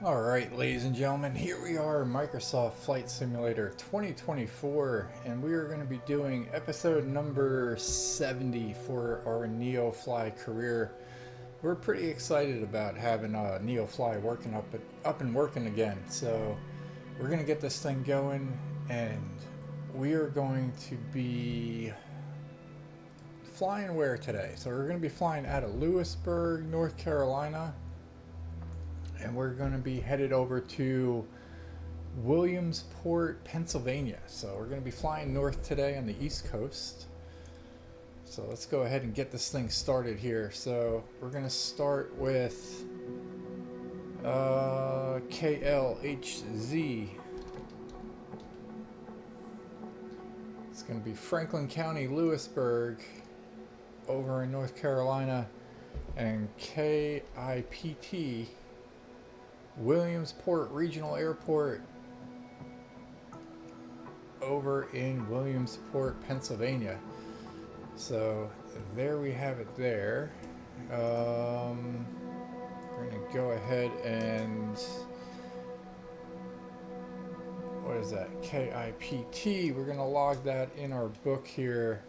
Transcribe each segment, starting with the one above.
Alright, ladies and gentlemen, here we are, Microsoft Flight Simulator 2024, and we are going to be doing episode number 70 for our NeoFly career. We're pretty excited about having NeoFly working up and working again, so we're going to get this thing going, and we are going to be flying where today? So we're going to be flying out of Louisburg, North Carolina, and we're going to be headed over to Williamsport, Pennsylvania. So we're going to be flying north today on the East Coast. So let's go ahead and get this thing started here. So we're going to start with KLHZ. It's going to be Franklin County, Louisburg, over in North Carolina, and KIPT, Williamsport Regional Airport, over in Williamsport, Pennsylvania. So there we have it there. We're going to go ahead and, what is that? KIPT. We're going to log that in our book here.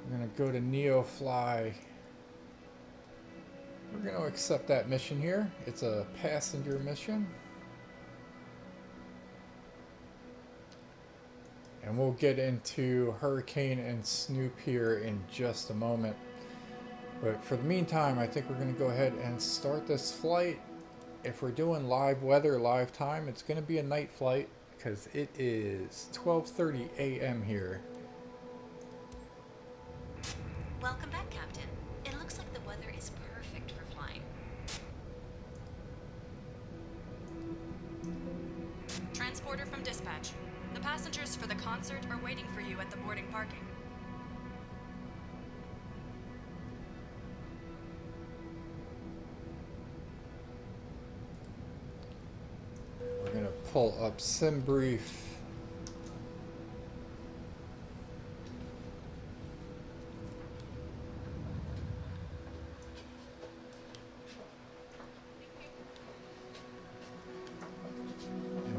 We're going to go to NeoFly. We're going to accept that mission here. It's a passenger mission. And we'll get into Hurricane and Snoop here in just a moment. But for the meantime, I think we're going to go ahead and start this flight. If we're doing live weather, live time, it's going to be a night flight because it is 12:30 a.m. here. Welcome back, Captain. It looks like the weather is perfect for flying. Transporter from dispatch. The passengers for the concert are waiting for you at the boarding parking. We're going to pull up sim brief.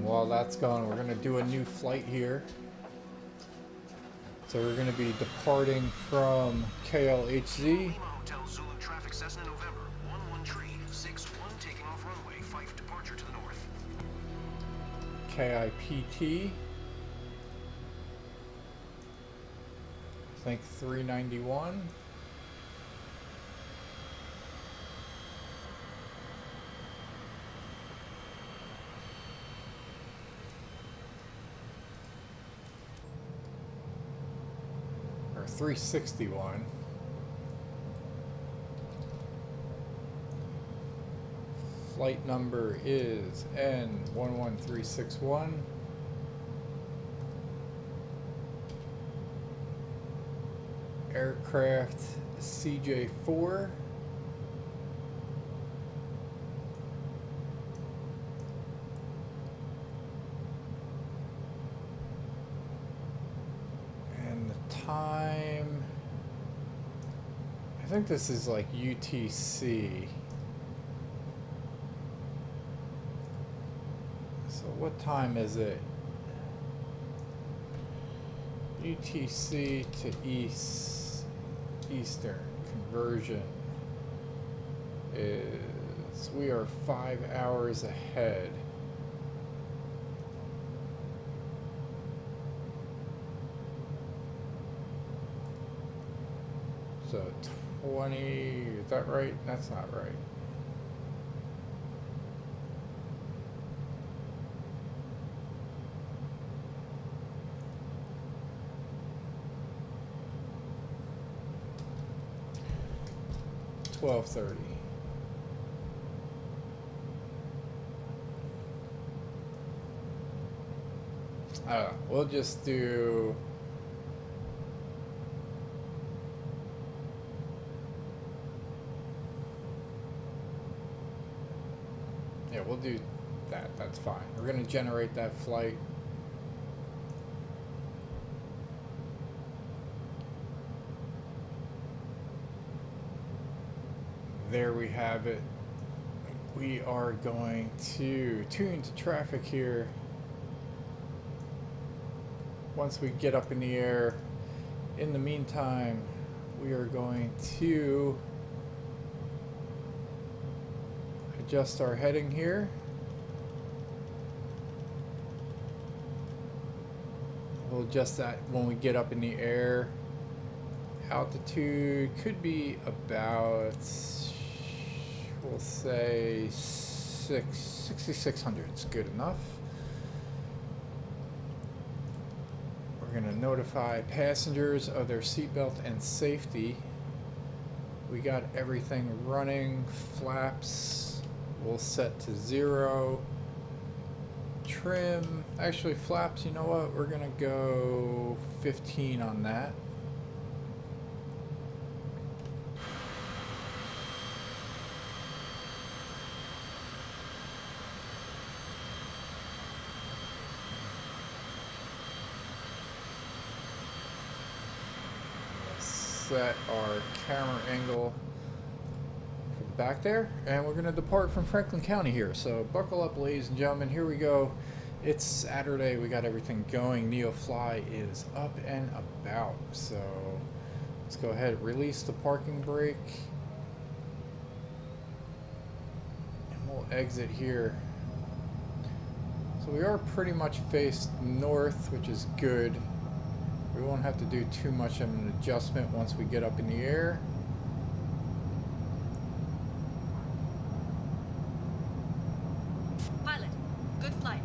While that's going, we're going to do a new flight here. So we're going to be departing from KLHZ. Hotel Zulu traffic Cessna November 11361 taking off runway 5 departure to the north. KIPT. I think 391. Or 361. Flight number is N11361. Aircraft CJ4. And the time, I think this is like UTC. So what time is it? UTC to Eastern conversion is, we are 5 hours ahead. So 20, is that right? That's not right. $12:30. We'll just do we'll do that. That's fine. We're going to generate that flight. there we have it. We are going to tune to traffic here. Once we get up in the air, in the meantime, we are going to adjust our heading here. We'll adjust that when we get up in the air. Altitude could be about, we'll say 6,600 is good enough. We're going to notify passengers of their seatbelt and safety. We got everything running. Flaps we'll set to 0. Trim, actually flaps, you know what, we're going to go 15 on that. Set our camera angle for the back there, and we're going to depart from Franklin County here. So buckle up, ladies and gentlemen, here we go. It's Saturday, we got everything going. NeoFly is up and about, so let's go ahead and release the parking brake, and we'll exit here. So we are pretty much faced north, which is good. We won't have to do too much of an adjustment once we get up in the air. Pilot, good flight.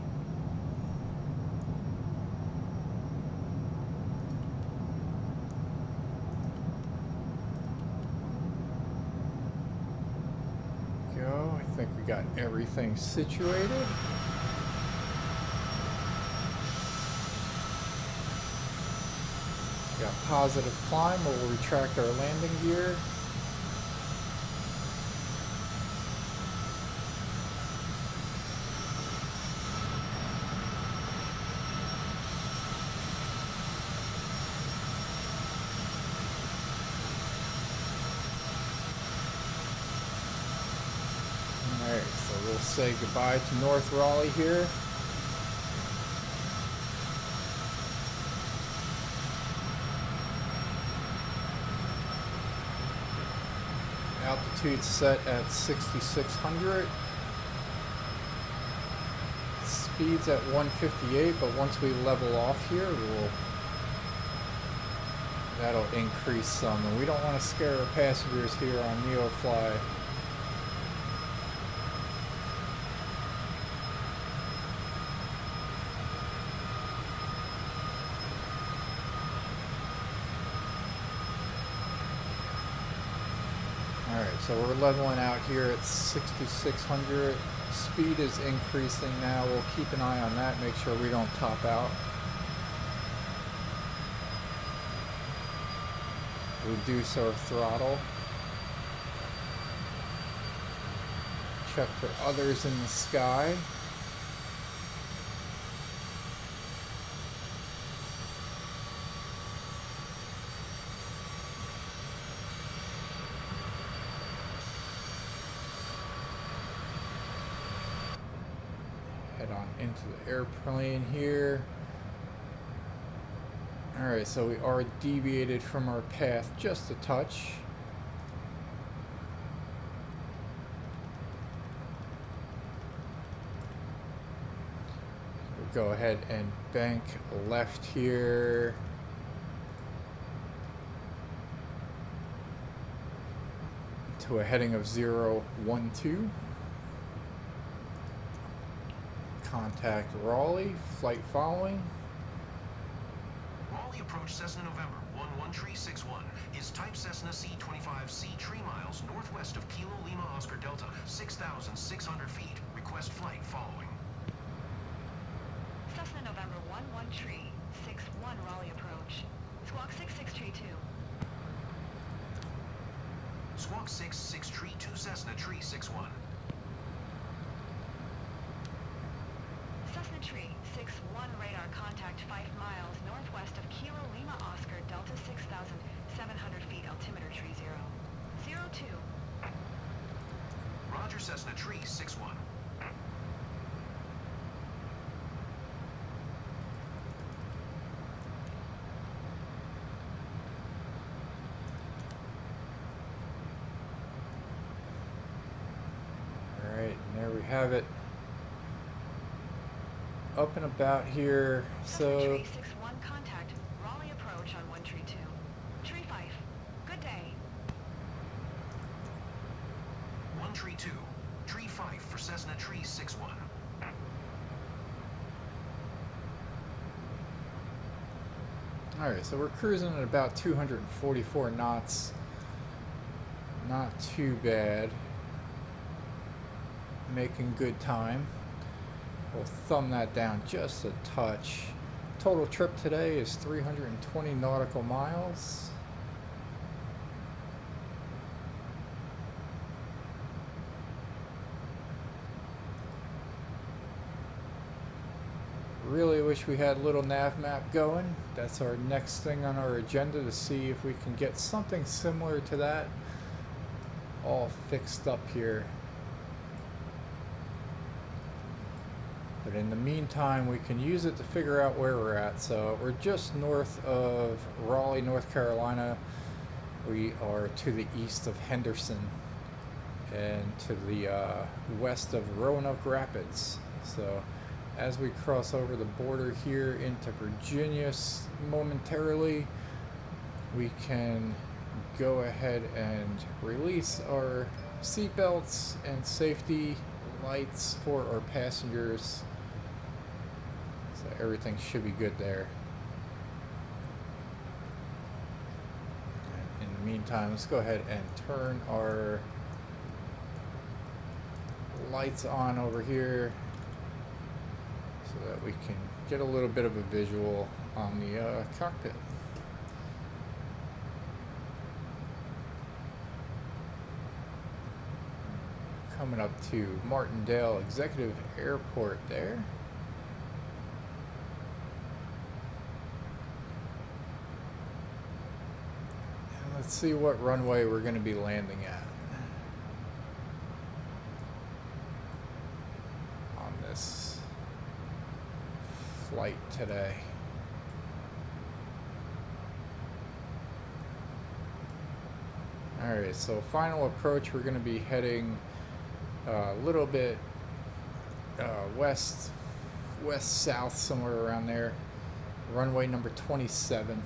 Go. I think we got everything situated. Got positive climb, where we'll retract our landing gear. Alright, so we'll say goodbye to North Raleigh here. Altitude set at 6,600. Speed's at 158, but once we level off here, that'll increase some, and we don't want to scare our passengers here on NeoFly. Alright, so we're leveling out here at 6,600. Speed is increasing now. We'll keep an eye on that, make sure we don't top out. Reduce our throttle. Check for others in the sky. Head on into the airplane here. Alright, so we are deviated from our path just a touch. We'll go ahead and bank left here. To a heading of 012. Contact Raleigh, flight following. Raleigh approach Cessna November 11361 is type Cessna C25C 3 miles northwest of Kilo Lima Oscar Delta, 6,600 feet. Request flight following. Cessna November 11361 Raleigh approach. Squawk 6632. Squawk 6632 Cessna Tree 61. Cessna Tree 61 radar contact 5 miles northwest of Kilo Lima Oscar Delta, 6,700 feet altimeter tree 002. have it up and about here. So Tree 61 contact. Raleigh approach on 132. Tree 5. Good day. 132. Tree 5 for Cessna Tree 61. alright, so we're cruising at about 244 knots. Not too bad. Making good time. We'll thumb that down just a touch. Total trip today is 320 nautical miles. Really wish we had a little nav map going. That's our next thing on our agenda, to see if we can get something similar to that all fixed up here. But in the meantime, we can use it to figure out where we're at. So we're just north of Raleigh, North Carolina. We are to the east of Henderson and to the west of Roanoke Rapids. So as we cross over the border here into Virginia momentarily, we can go ahead and release our seatbelts and safety lights for our passengers. So everything should be good there. And in the meantime, let's go ahead and turn our lights on over here so that we can get a little bit of a visual on the cockpit. Coming up to Martindale Executive Airport there. And let's see what runway we're going to be landing at on this flight today. Alright, so final approach, we're going to be heading a little bit west-south, somewhere around there. Runway number 27.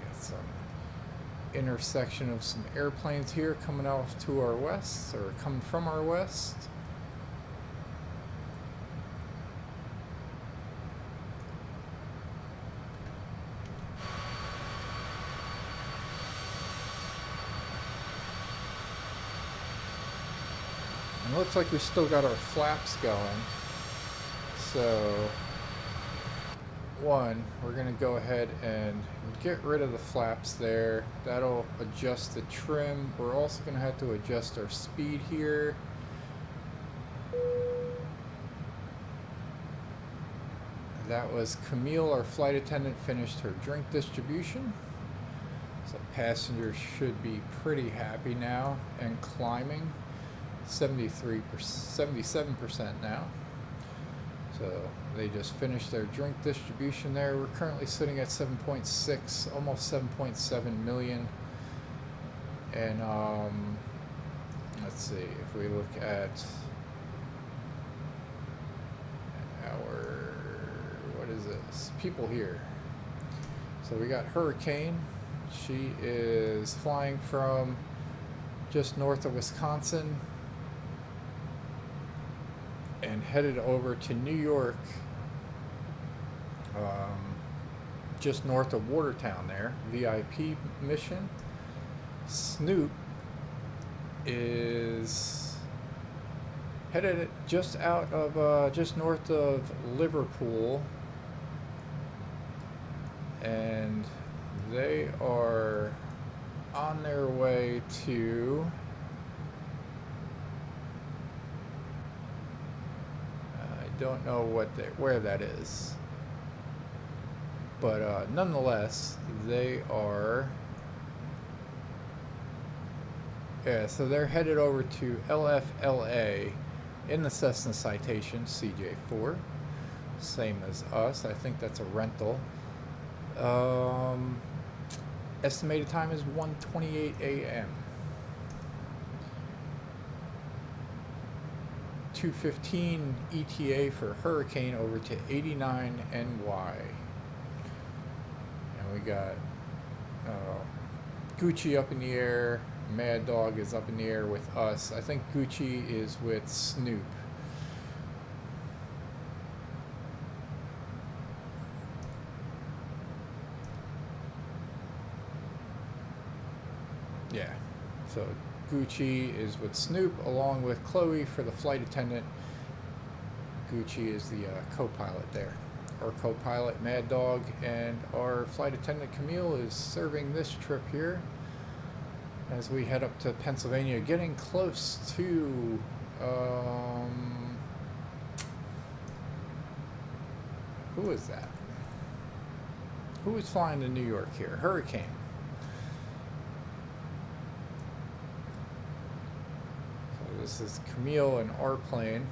Got some intersection of some airplanes here coming off to our west, or coming from our west. And looks like we still got our flaps going. So, one, we're going to go ahead and get rid of the flaps there. That'll adjust the trim. We're also going to have to adjust our speed here. That was Camille, our flight attendant, finished her drink distribution. So passengers should be pretty happy now and climbing. 77% now. So they just finished their drink distribution there. We're currently sitting at 7.6, almost 7.7 million. And let's see, if we look at our, what is this? People here. So we got Hurricane. She is flying from just north of Wisconsin and headed over to New York, just north of Watertown there, VIP mission. Snoop is headed just out of, just north of Liverpool, and they are on their way to don't know where that is, but nonetheless they are, so they're headed over to LFLA in the Cessna Citation CJ4, same as us. I think that's a rental. Estimated time is 1:28 a.m. 215 ETA for Hurricane over to 89 NY. And we got Gucci up in the air. Mad Dog is up in the air with us. I think Gucci is with Snoop. Yeah, so Gucci is with Snoop along with Chloe for the flight attendant. Gucci is the co-pilot there. Our co-pilot Mad Dog, and our flight attendant Camille is serving this trip here as we head up to Pennsylvania, getting close to who is that? Who is flying to New York here? Hurricane. So this is Camille and our plane.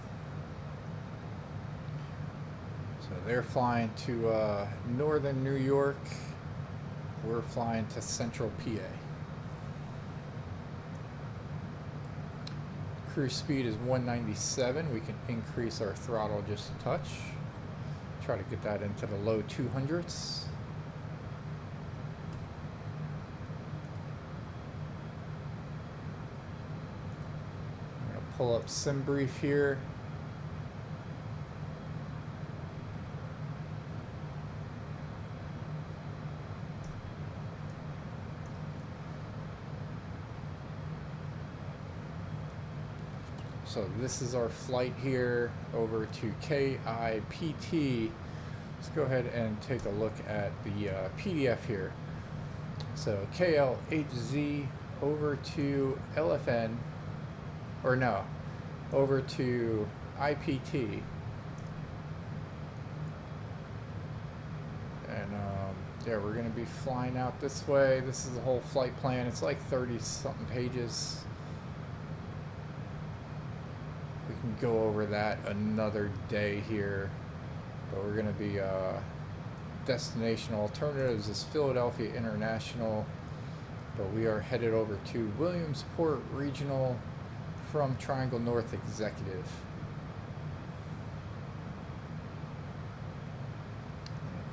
So they're flying to northern New York. We're flying to central PA. Cruise speed is 197. We can increase our throttle just a touch. Try to get that into the low 200s. I'm going to pull up SimBrief here. So this is our flight here over to KIPT. Let's go ahead and take a look at the PDF here. So KLHZ over to LFN, or no, over to IPT. And yeah, we're going to be flying out this way. This is the whole flight plan. It's like 30-something pages. We can go over that another day here, but we're going to be destination alternatives is Philadelphia International, but we are headed over to Williamsport Regional from Triangle North Executive.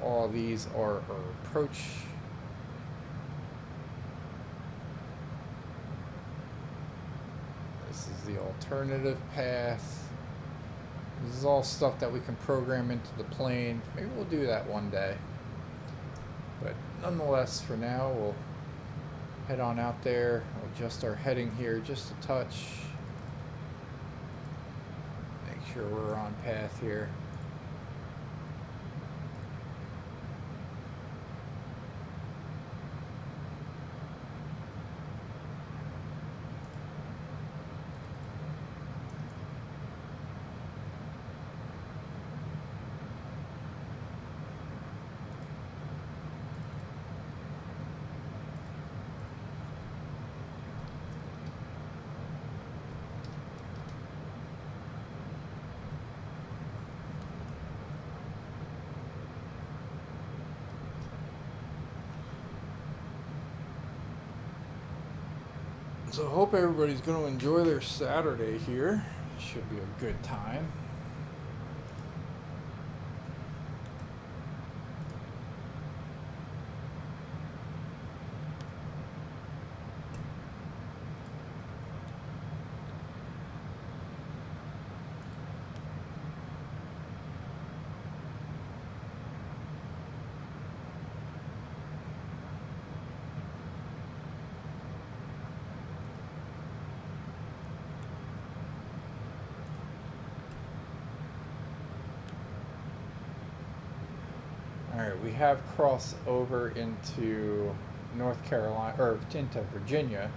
All these are our approach. This is the alternative path. This is all stuff that we can program into the plane. Maybe we'll do that one day. But nonetheless, for now, we'll head on out there. We'll adjust our heading here just a touch. Make sure we're on path here. So I hope everybody's going to enjoy their Saturday here. Should be a good time. Alright, we have crossed over into North Carolina, or into Virginia.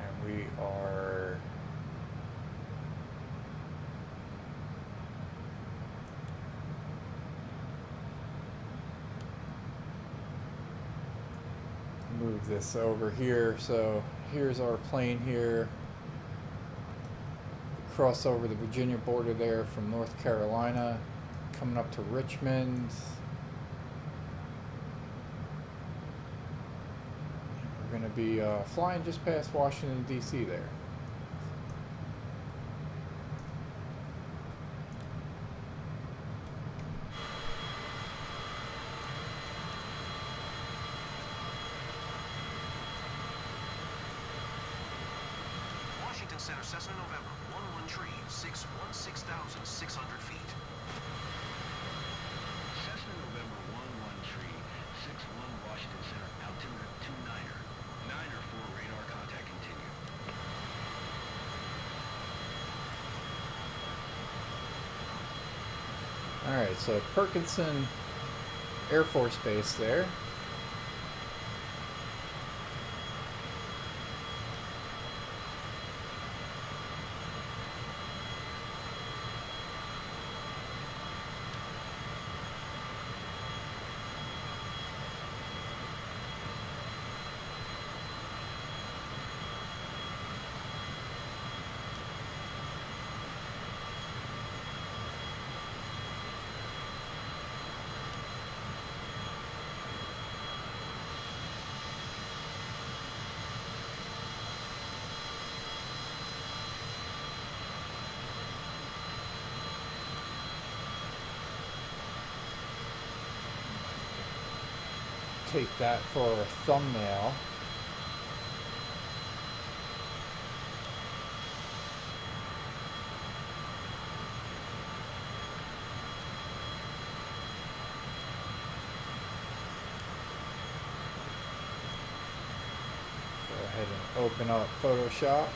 And we are move this over here. So here's our plane here. Cross over the Virginia border there from North Carolina, coming up to Richmond. We're going to be flying just past Washington, D.C. there. Washington Center, Cessna November, 11 tree, 6,600 feet. Cessna November 11 tree, 61 Washington Center, altimeter 29er. 9er for radar contact continue. Alright, so Perkinson Air Force Base there. Take that for a thumbnail. Go ahead and open up Photoshop.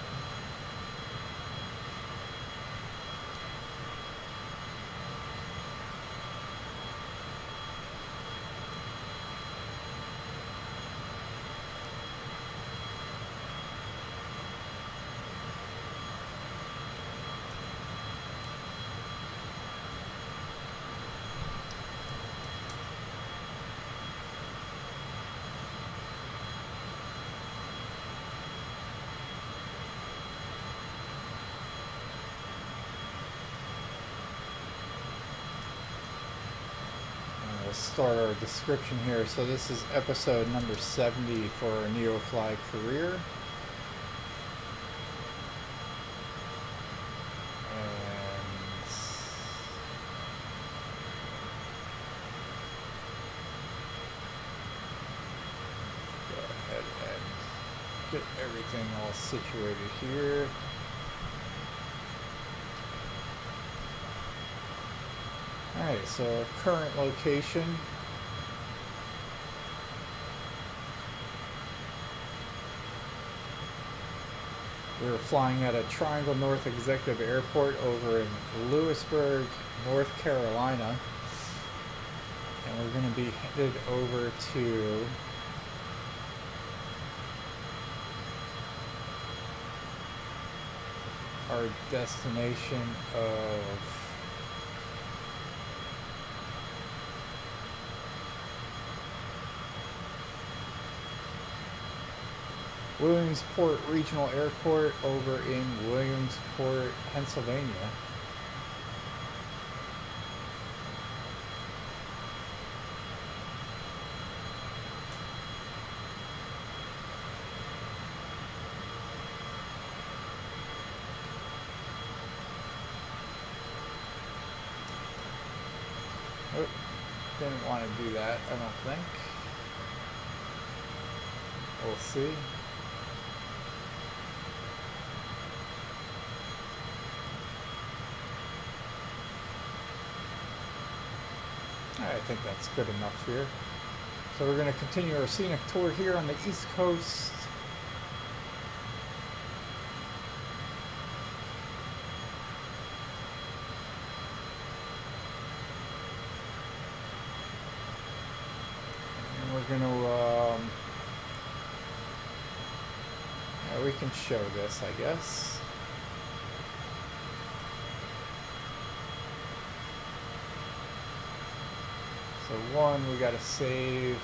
We'll start our description here. So this is episode number 70 for our NeoFly career. And go ahead and get everything all situated here. Alright, so our current location we're flying at a Triangle North Executive Airport over in Louisburg, North Carolina, and we're going to be headed over to our destination of Williamsport Regional Airport over in Williamsport, Pennsylvania. Oh, didn't want to do that, I don't think. We'll see. I think that's good enough here. So we're going to continue our scenic tour here on the East Coast. And we're going to, yeah, we can show this, I guess. So one, we got to save.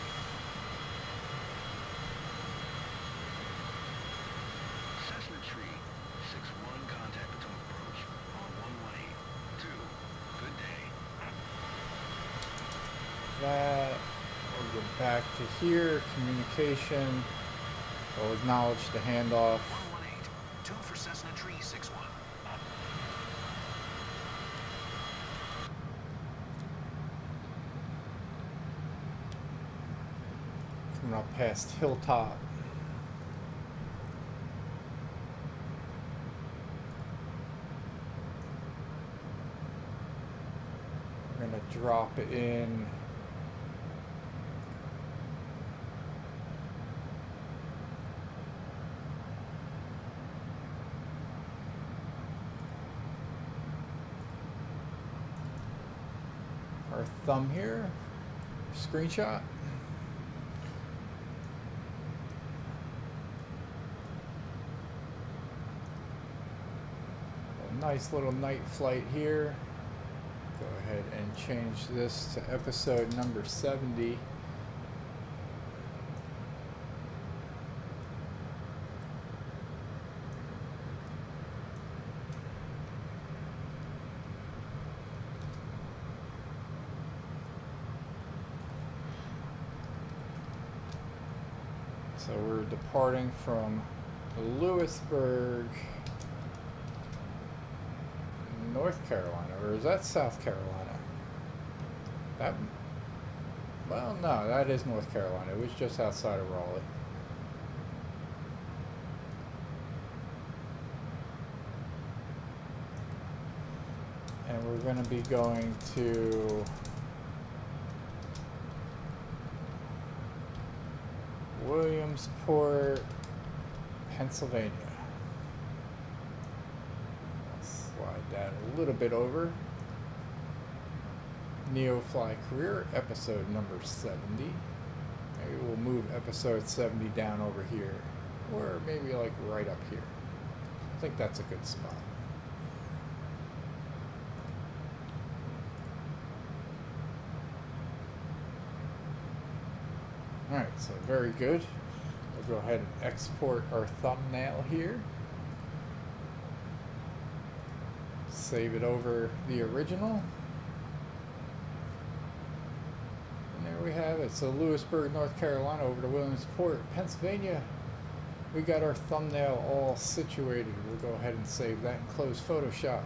Cessna tree, 61 contact between approach on 118. 2, good day. that. We'll go back to here, communication. We'll acknowledge the handoff. 118, 2 for Cessna Tree 61. Coming up past Hilltop. We're going to drop it in. Our thumb here, screenshot. A nice little night flight here. Go ahead and change this to episode number 70. So we're departing from Louisburg, North Carolina, or is that South Carolina? That, well, no, that is North Carolina. It was just outside of Raleigh. And we're going to be going to Williamsport, Pennsylvania. Slide that a little bit over. NeoFly Career, episode number 70. Maybe we'll move episode 70 down over here. Or maybe like right up here. I think that's a good spot. Alright, so very good. We'll go ahead and export our thumbnail here. Save it over the original. And there we have it. So Louisburg, North Carolina over to Williamsport, Pennsylvania. We got our thumbnail all situated. We'll go ahead and save that and close Photoshop.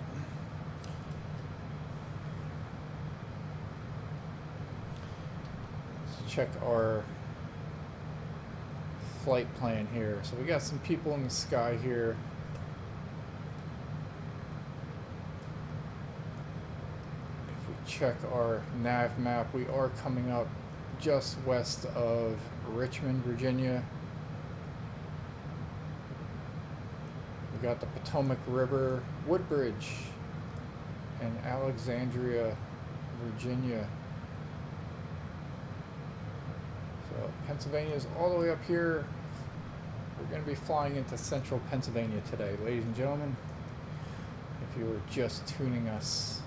Let's check our flight plan here. So we got some people in the sky here. If we check our nav map, we are coming up just west of Richmond, Virginia. We got the Potomac River, Woodbridge, and Alexandria, Virginia. So Pennsylvania is all the way up here. We're going to be flying into central Pennsylvania today, ladies and gentlemen. If you were just tuning us.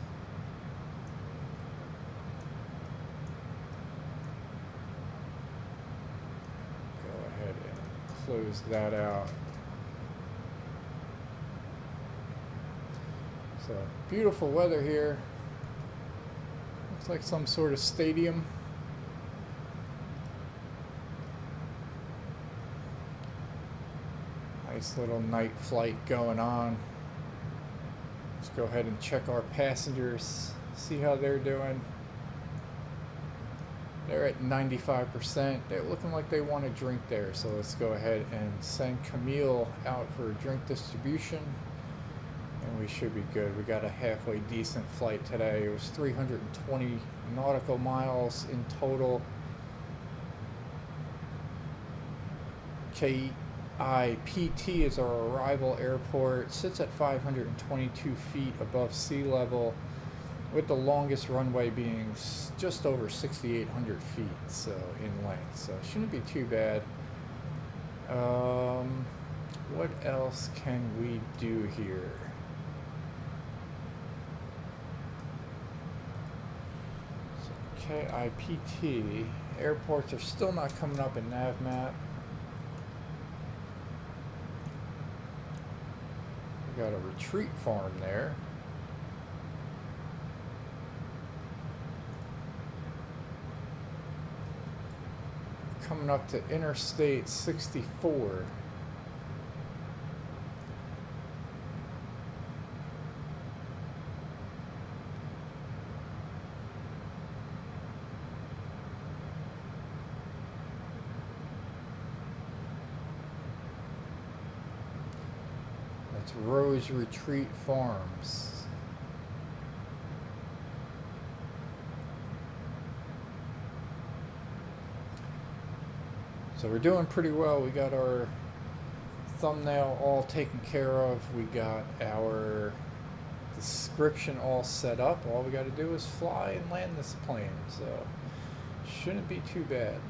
Go ahead and close that out. So beautiful weather here. Looks like some sort of stadium. Nice little night flight going on. Let's go ahead and check our passengers, see how they're doing. They're at 95%. They're looking like they want a drink there, so let's go ahead and send Camille out for a drink distribution, and we should be good. We got a halfway decent flight today. It was 320 nautical miles in total. KIPT is our arrival airport. Sits at 522 feet above sea level, with the longest runway being just over 6,800 feet, so in length. So it shouldn't be too bad. What else can we do here? So KIPT airports are still not coming up in NavMap. We got a retreat farm there. coming up to Interstate 64. That's Rose Retreat Farms. So we're doing pretty well. We got our thumbnail all taken care of. We got our description all set up. All we got to do is fly and land this plane. So shouldn't be too bad.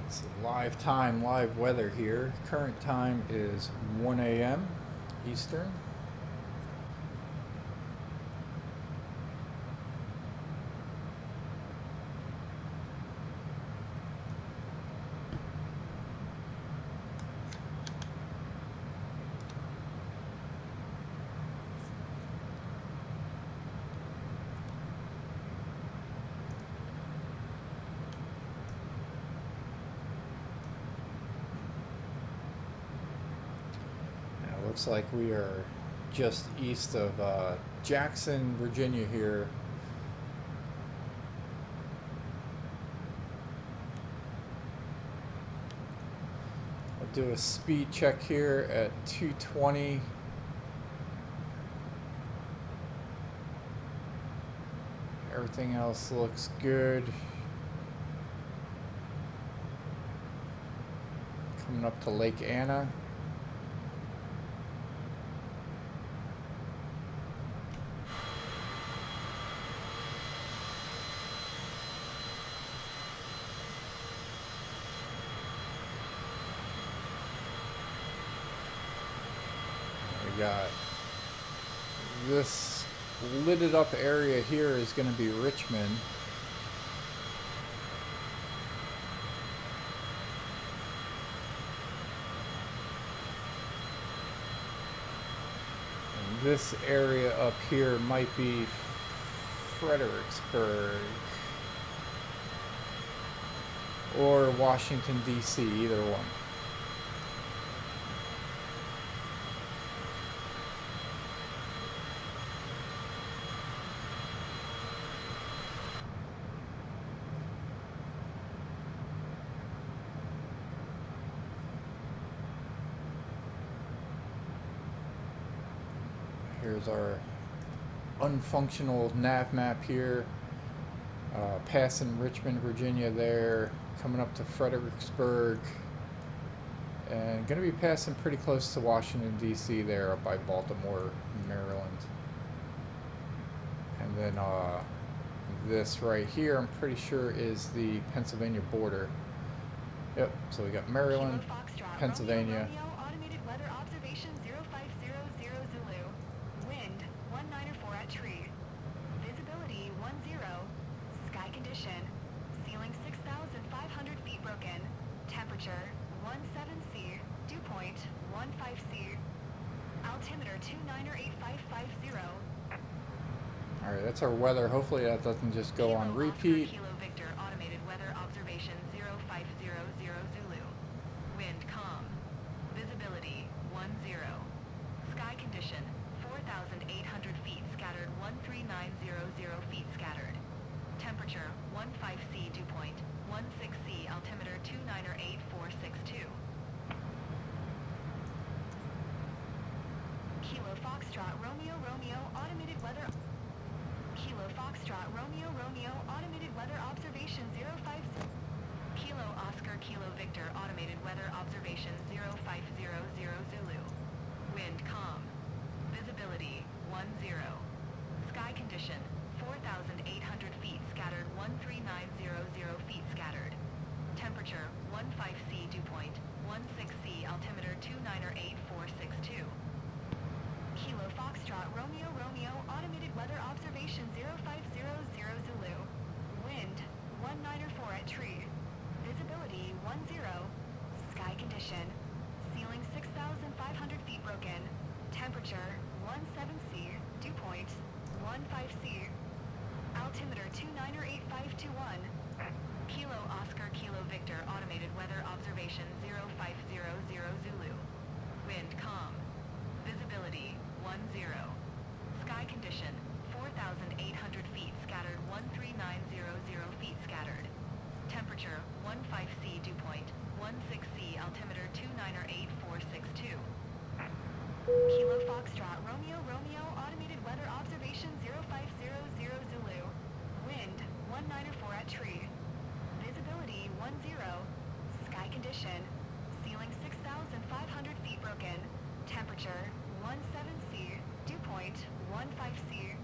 It's live time, live weather here. Current time is 1 a.m. Eastern. Looks like we are just east of Jackson, Virginia here. I'll do a speed check here at 220. Everything else looks good. Coming up to Lake Anna. Got this lidded up area here is going to be Richmond. And this area up here might be Fredericksburg or Washington, D.C., either one. Here's our unfunctional nav map here. Passing Richmond, Virginia there, coming up to Fredericksburg, and going to be passing pretty close to Washington, D.C. there up by Baltimore, Maryland. And then this right here, I'm pretty sure is the Pennsylvania border. Yep, so we got Maryland, Pennsylvania. Automated weather observation 0500 Zulu. Wind 194 at tree. Visibility 10. Sky condition. Ceiling 6,500 feet broken. Temperature 17 C. Dew point 15 C. Altimeter 29er8550. Alright, that's our weather. Hopefully that doesn't just go on Kilo repeat. Oscar, Kilo Victor, automated weather observation 0500 Zulu. Wind calm. Visibility 10. Sky condition 4,800 feet scattered 13900 feet scattered. Temperature 15C dew point 16C altimeter 29er8462. Kilo Foxtrot Romeo Romeo automated weather. Kilo Foxtrot Romeo Romeo automated weather observation 050. Kilo Oscar Kilo Victor automated weather observation 0500 Zulu. Wind calm. Visibility 10. Sky condition 4,800 feet scattered 13900 feet scattered. Temperature 15C dew point 16C altimeter 29er8462. Kilo Foxtrot Romeo Romeo automated weather observation 0500 Zulu. Wind 194 at tree. Visibility 10. Sky condition. Ceiling 6,500 feet broken. Temperature 17C. Dew point 15C. Altimeter 29er8521. Kilo Oscar Kilo Victor automated weather observation 0500 Zulu. Wind calm. Visibility 10. Sky condition 4,800 feet scattered 13900 feet scattered. Temperature 15C dew point 16C altimeter 29er8462. Kilo Foxtrot Romeo Romeo automated weather observation 0500 Zulu. Wind 194 at tree. Visibility 10. Sky condition. Ceiling 6,500 feet broken. Temperature 17C. Dew point 15C.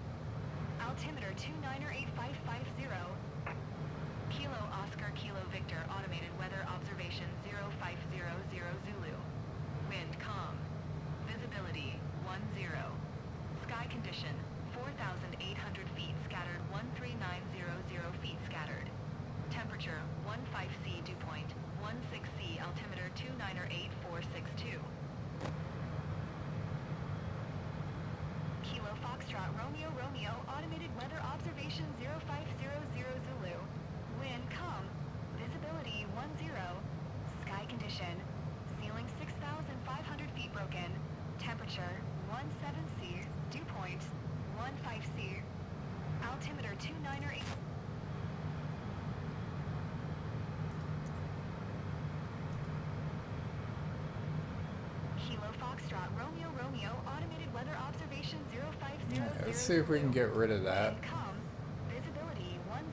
Altimeter 29er8550. Kilo Oscar Kilo Victor automated weather observation 0500 Zulu. Wind calm. Visibility 10. Sky condition 4,800 feet scattered 13900 feet scattered. Temperature 15C dew point 16C altimeter 29er8462. Kilo Foxtrot Romeo Romeo automated weather observation 0500 Zulu. Wind calm. Visibility 10. Sky condition. Ceiling 6,500 feet broken. Temperature 17C. Dew point 15C. Altimeter 29er8. Kilo Foxtrot Romeo Romeo automated weather observation 0500 Let's see if we can get rid of that. Wind calm. Visibility 10.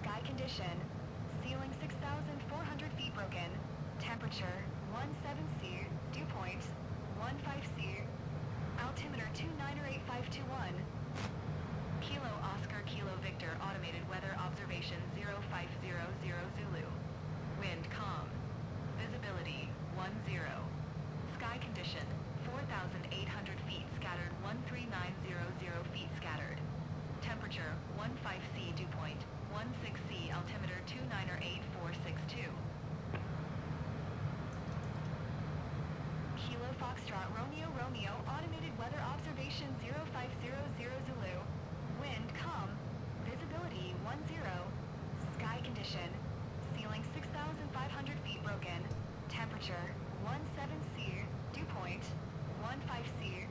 Sky condition. Ceiling 6,400 feet broken. Temperature 17C. Dew point 15C. Altimeter 29er8521. Kilo Oscar Kilo Victor automated weather observation 0500 Zulu. Wind calm. Visibility 10. Sky condition 4,800 feet scattered 13900 feet scattered. Temperature 15C dew point 16C altimeter 29er8462. Kilo Foxtrot Romeo Romeo automated weather observation 0500 Zulu. Wind calm. Visibility 10. Sky condition. Ceiling 6,500 feet broken. Temperature 17C. Dew point 15C.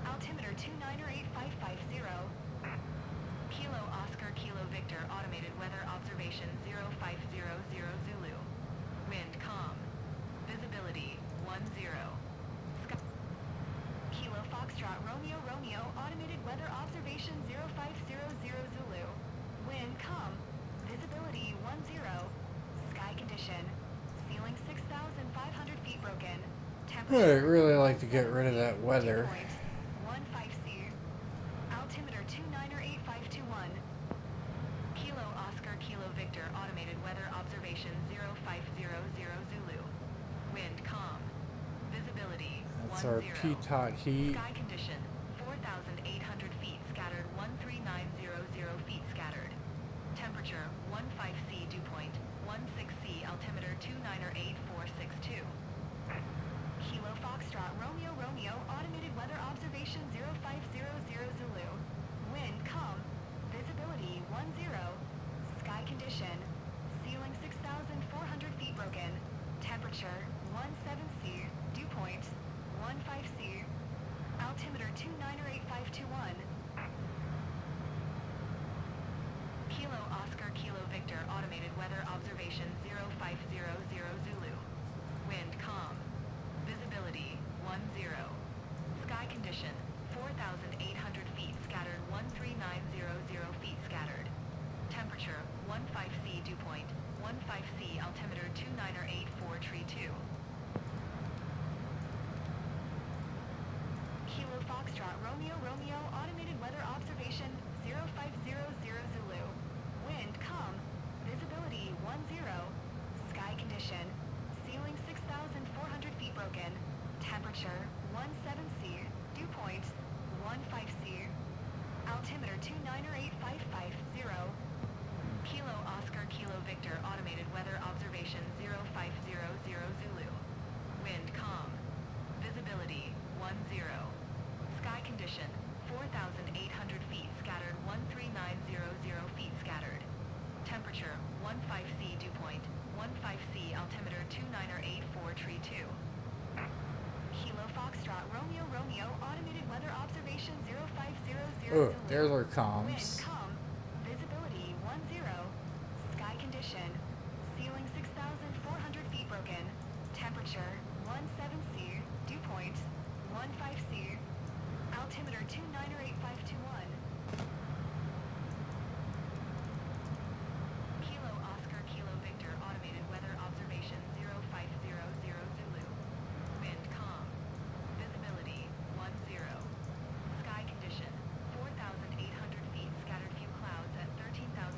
Altimeter 29er8550. Kilo Oscar Kilo Victor automated weather observation 0500 Zulu. Wind calm. Visibility 10. Sky. Kilo Foxtrot Romeo Romeo automated weather observation 0500 Zulu. Wind calm. Visibility 10. Sky condition. Ceiling 6,500 feet broken. Temperature. I'd really like to get rid of that weather. 15C. Altimeter 29er8521. Kilo Oscar Kilo Victor automated weather observation 0500 Zulu. Wind calm. Visibility That's 10. our P-tot heat. Sky condition 4,800 feet scattered 13900 feet scattered. Temperature 15C dew point 16C altimeter 29er8462. Kilo Foxtrot Romeo Romeo automated weather observation 0500 Zulu. Wind calm. Visibility 10. Sky condition. Ceiling 6,400 feet broken. Temperature 17C. Dew point 15C. Altimeter 298521. Kilo Oscar Kilo Victor automated weather observation 0500 Zulu. Wind calm. Visibility 10. Sky condition 4,800 feet scattered 13900 feet scattered. Temperature 15C dew point 15C altimeter 298432. Kilo Foxtrot Romeo Romeo automated weather observation 0500 Zulu. Wind calm. Visibility 10. Sky condition. Ceiling 6,400 feet broken. Temperature 17C. Dew point 15C. Altimeter 298550. Kilo Oscar Kilo Victor automated weather observation 0500 Zulu. Wind calm. Visibility 10. Sky condition 4,800 feet scattered 13900 feet scattered. Temperature 15C dew point 15C altimeter 298432. Kilo Foxtrot Romeo Romeo automated weather observation 0500 Oh, Zulu. there's our Wind comms. calm. Visibility 10. Sky condition. Ceiling 6,400 feet broken. Temperature 17C. Dew point 15C. Altimeter 298521. Kilo Oscar Kilo Victor automated weather observation 0500 Zulu. Wind calm. Visibility 10. Sky condition 4,800 feet scattered few clouds at 13,000.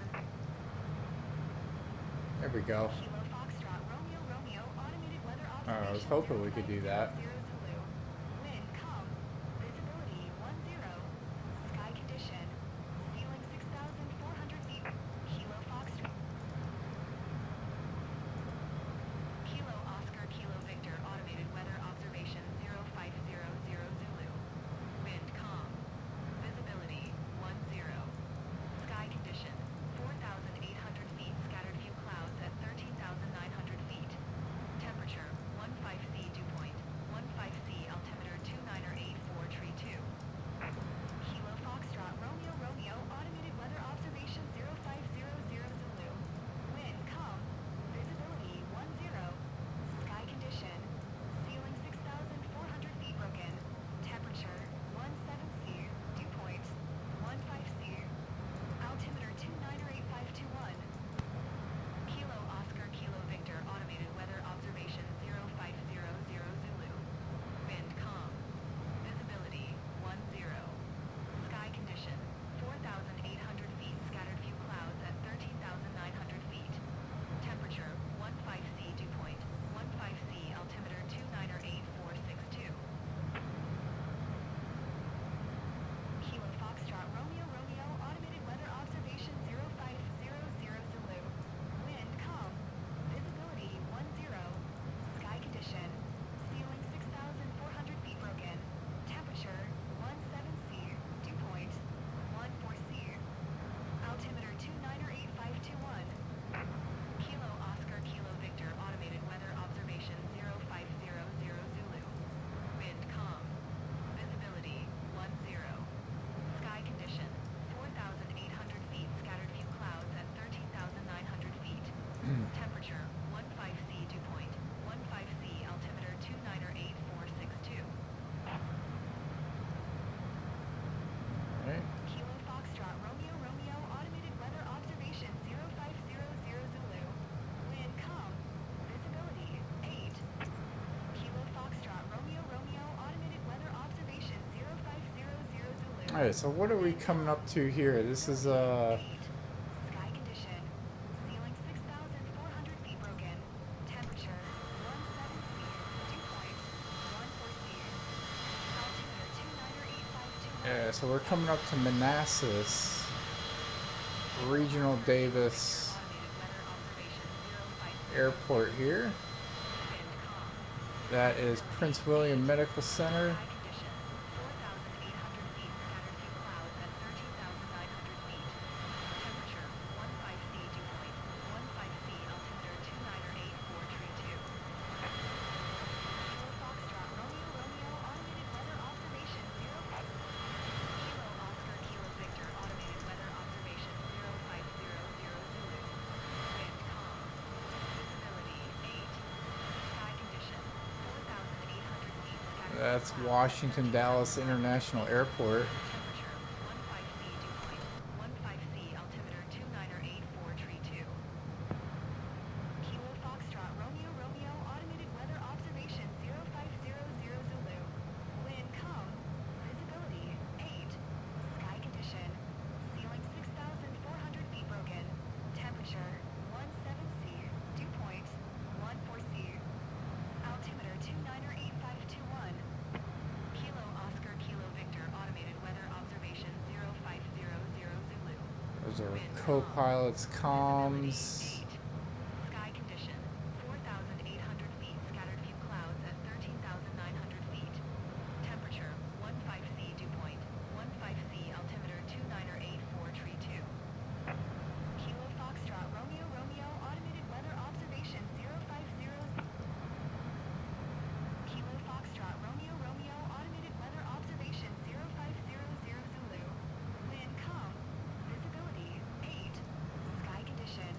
There we go. Kilo Foxtrot Romeo Romeo automated weather I was observation hoping we could do that. 0500 Zulu. Wind calm. Visibility 10. Sky condition. Ceiling 6,400 feet. Kilo Foxtrot. Kilo Oscar Kilo Victor automated weather observation 0500 Zulu. Wind calm. Visibility 10. Sky condition 4,800 feet scattered few clouds at 13,900 feet. Temperature 15C dew point 15C altimeter 298432. Kilo Foxtrot Romeo Romeo automated weather observation 0500 Zulu. Wind calm. Visibility 10. Sky condition. Ceiling 6,400 feet broken. Temperature 17C. Dew point 15C. Altimeter 298521. Kilo Oscar Kilo Victor automated weather observation 0500 Zulu. Wind calm. Visibility 10. Sky condition 4,800 feet scattered few clouds at 13,900 feet. Temperature 15C dew point 15C altimeter 298462. Kilo Foxtrot Romeo Romeo automated weather observation 0500 Zulu. Wind calm. Visibility 10. Sky condition. Ceiling 6,400 feet broken. Temperature 17C. Dew point 14C. Altimeter 298521. Kilo Oscar Kilo Victor automated weather observation 0500 Zulu. Wind calm. Visibility 10. Sky condition 4,800 feet scattered few clouds at 13,900 feet. Temperature 15C dew point 15C altimeter 298462. Alright. Kilo Foxtrot Romeo Romeo automated weather observation 0500 Zulu. Wind calm. Visibility 8. Kilo Foxtrot Romeo Romeo automated weather observation 0500 Zulu. Alright, so what are we coming up to here? This is Sky condition. Ceiling 6,400 feet broken. Temperature 17C. Dew point 14C. Altimeter 298521. yeah, so we're coming up to Manassas Regional Davis Automated weather observation 0500. Airport here. Wind calm. That is Prince William Medical Center. Sky condition, 4,800 feet, scattered few clouds at 13,900 feet. Temperature, 15C, dew point, 15C, altimeter 298432. Kilo Foxtrot, Romeo, Romeo, automated weather observation 0. Kilo Oscar, Kilo Victor, automated weather observation 0500 Zulu. Wind calm. Visibility 8. Sky condition, 4,800 feet, scattered That's few clouds at Washington Dallas International Airport. Temperature, 15C, dew point, 15C, altimeter 298432. Kilo Foxtrot, Romeo, Romeo, automated weather observation 0500 Zulu. Wind calm. Visibility 8. Sky condition, ceiling 6,400 feet broken. Temperature 17C, dew point 14C. Altimeter 298521. Kilo Oscar, Kilo Victor, automated weather observation 0500 Zulu. Those are Wind co-pilot's calm. comms. Visibility 8. Sky condition, 4,800 feet, scattered few clouds at 13,900 feet. Temperature, 15C, dew point, 15C, altimeter 298432. Kilo Foxtrot, Romeo, Romeo, automated weather observation 050. Kilo Foxtrot, Romeo, Romeo, automated weather observation 0500 Zulu. Wind calm. Visibility 8. Sky condition,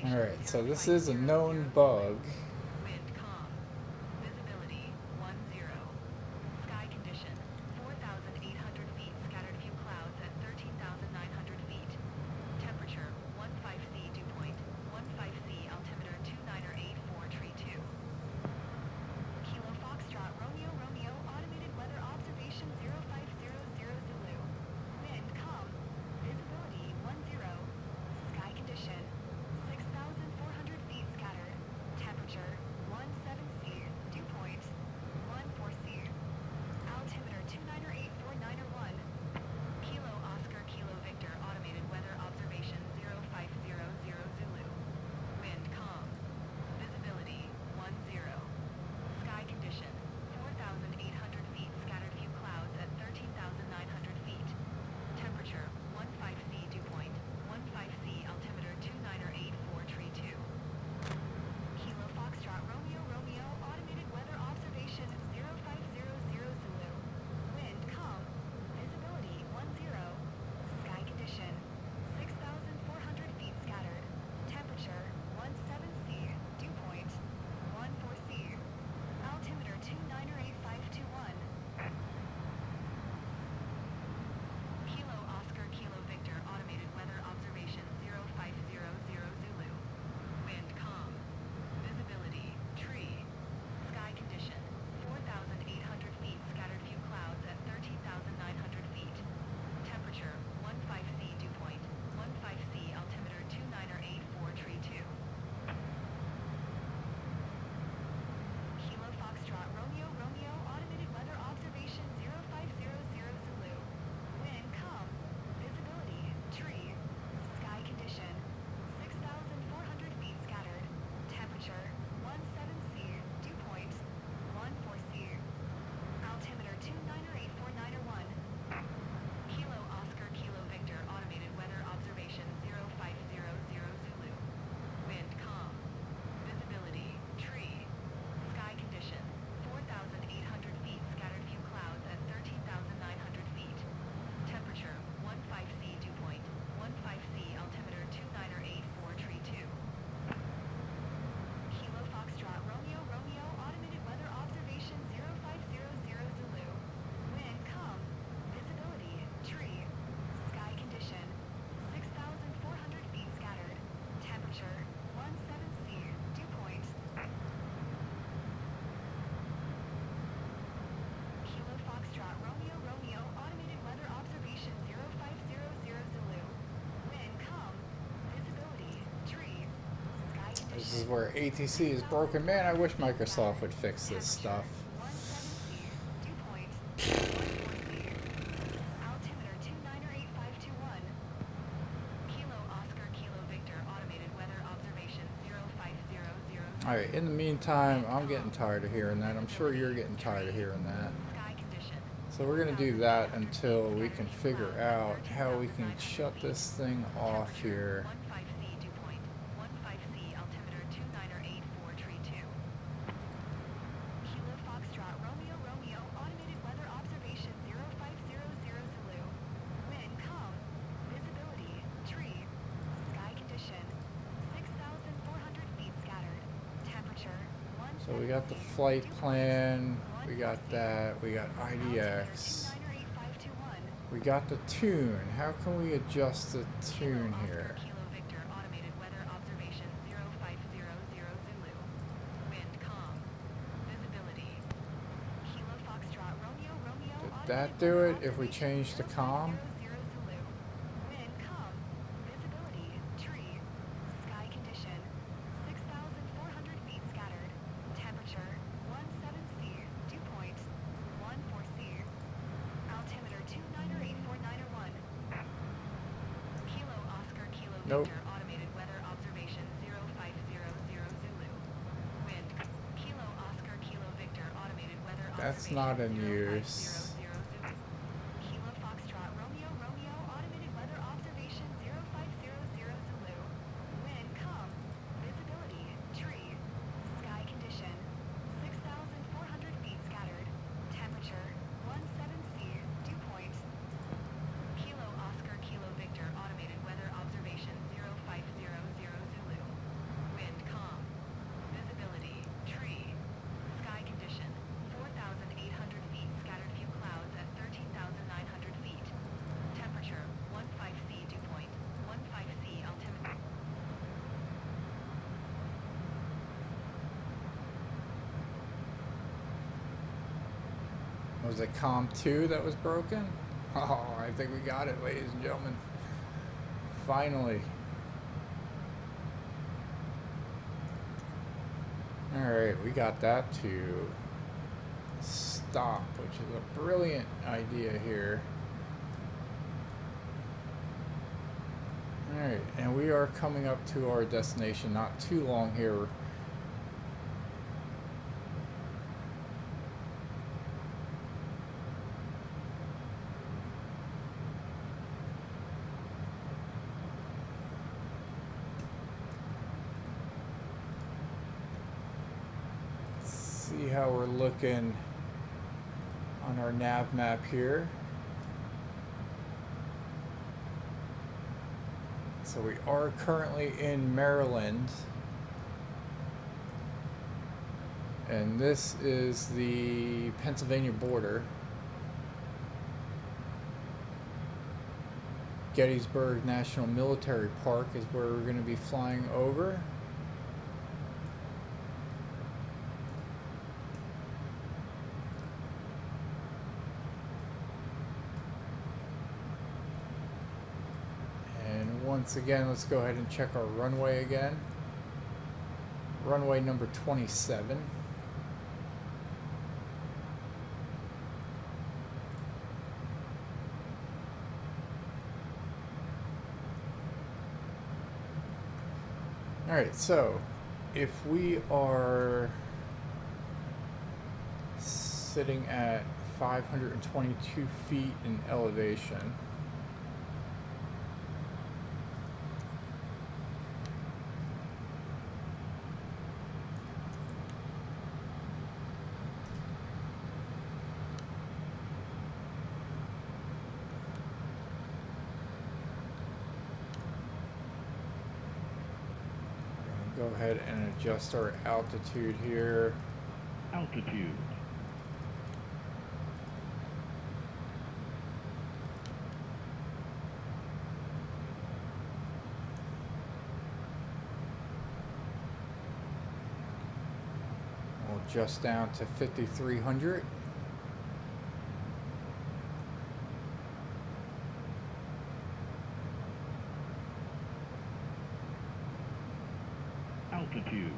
observation. Alright, so this is a known bug. Wind calm. Visibility 10. Sky condition 4,800 feet. Scattered few clouds at 13,900 feet. Temperature 15C. Dew point 15C. Altimeter 2984. Tree 2. Kilo Foxtrot Romeo Romeo. Automated weather observation 0500 Zulu. Wind calm. Visibility 10. Sky condition 6,400 feet. Scattered. Temperature 17C. Dew point 14C. Altimeter 298491. Kilo Oscar Kilo Victor. Automated weather observation 0500 Zulu. Wind calm. Visibility 10. Sky condition 4,800 feet. Scattered few clouds at 13,900 feet. Temperature 15C. Dew point 15C. Altimeter 2984. Tree 2. Kilo Foxtrot Romeo Romeo. Automated weather observation 0500 Zulu. Wind calm. Visibility 10. Sky condition 6,400 feet. Scattered. Temperature 17C. Dew point 14C. Altimeter 298521. Kilo Oscar Kilo Victor. Automated weather observation 0500 Zulu. Wind calm. Visibility tree. Sky condition 4,800 feet. Scattered few clouds at 13,900 feet. Temperature 15C. Dew point 15C. Altimeter 2984. Tree 2. Kilo Foxtrot Romeo Romeo. Automated weather observation 0500 Zulu. Wind calm. Visibility tree. Sky condition 6,400 feet. Scattered. Temperature 17C. Dew point 14C. Altimeter 298491. Kilo Oscar Kilo Victor. Automated weather observation 0500 Zulu. Wind calm. Visibility tree. Sky condition 4,800 feet. Scattered few clouds at 13,900 feet. Temperature 15C. Dew point 15C. Altimeter 2984. Tree 2. Kilo Foxtrot Romeo Romeo. Automated weather observation 0500 Zulu. Wind calm. Visibility tree. Sky condition 6,400 feet. Scattered. Temperature 17C. Dew point. Kilo Foxtrot Romeo Romeo. Automated weather observation 0500 Zulu. Wind calm. Visibility tree. Sky condition. This is where ATC is broken. Man, I wish Microsoft would fix this stuff. 17C. Dew point 14C. Altimeter 298521. Kilo Oscar Kilo Victor. Automated weather observation 0500 Zulu. Alright, in the meantime, I'm getting tired of hearing that. I'm sure you're getting tired of hearing that. Sky condition. So we're going to do that until we can figure out how we can shut this thing off here. 15C. Dew point 15C. Altimeter 2984. Tree 2. Kilo Foxtrot Romeo Romeo. Automated weather observation 0500 Zulu. Wind calm. Visibility tree. Sky condition 6,400 feet. Scattered. Temperature 1. So we got the flight plan, we got that, we got IDX, 298521. we got the tune. How can we adjust the tune here? Kilo Victor. Automated weather observation 0500 Zulu. Wind calm. Visibility. Kilo Foxtrot Romeo Romeo. Did that do it if we change the comm? Wind calm. Visibility tree. Sky condition 6,400 feet. Scattered. Temperature 17C. Dew point 14C. Altimeter 298491. Kilo Oscar Kilo Nope. Victor. Automated weather observation 0500 Zulu. Wind. Kilo Oscar Kilo Victor. Automated weather That's observation not in 0500 use. Zulu. Kilo Foxtrot Romeo Romeo. Automated weather observation 0500 Zulu. Wind calm. Visibility tree. Sky condition 6,400 feet. Scattered. Temperature 17C. Dew point. Kilo Oscar Kilo Victor. Automated weather observation 0500 Zulu. Was it COM 2 that was broken? Oh, I think we got it, ladies and gentlemen. Finally. Alright, we got that to stop, which is a brilliant idea here. Alright, and we are coming up to our destination, not too long here. See how we're looking on our nav map here. So we are currently in Maryland, and this is the Pennsylvania border. Gettysburg National Military Park is where we're going to be flying over. Once again, let's go ahead and check our runway again. Runway number 27. Alright, so if we are sitting at 522 feet in elevation, go ahead and adjust our altitude here. Altitude. We'll adjust down to 5,300. Altitude.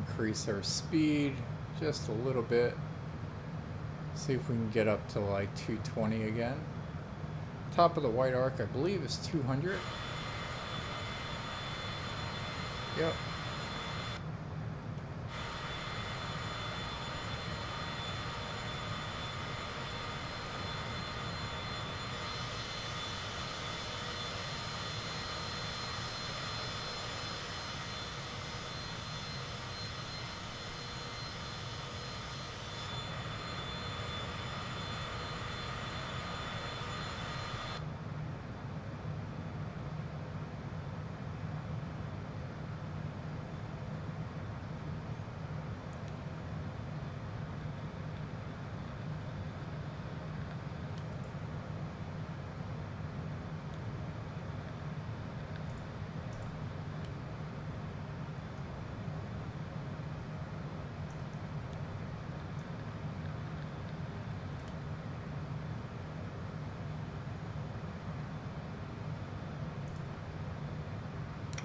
Increase our speed just a little bit. See if we can get up to like 220 again. Top of the white arc, I believe, is 200. Yep.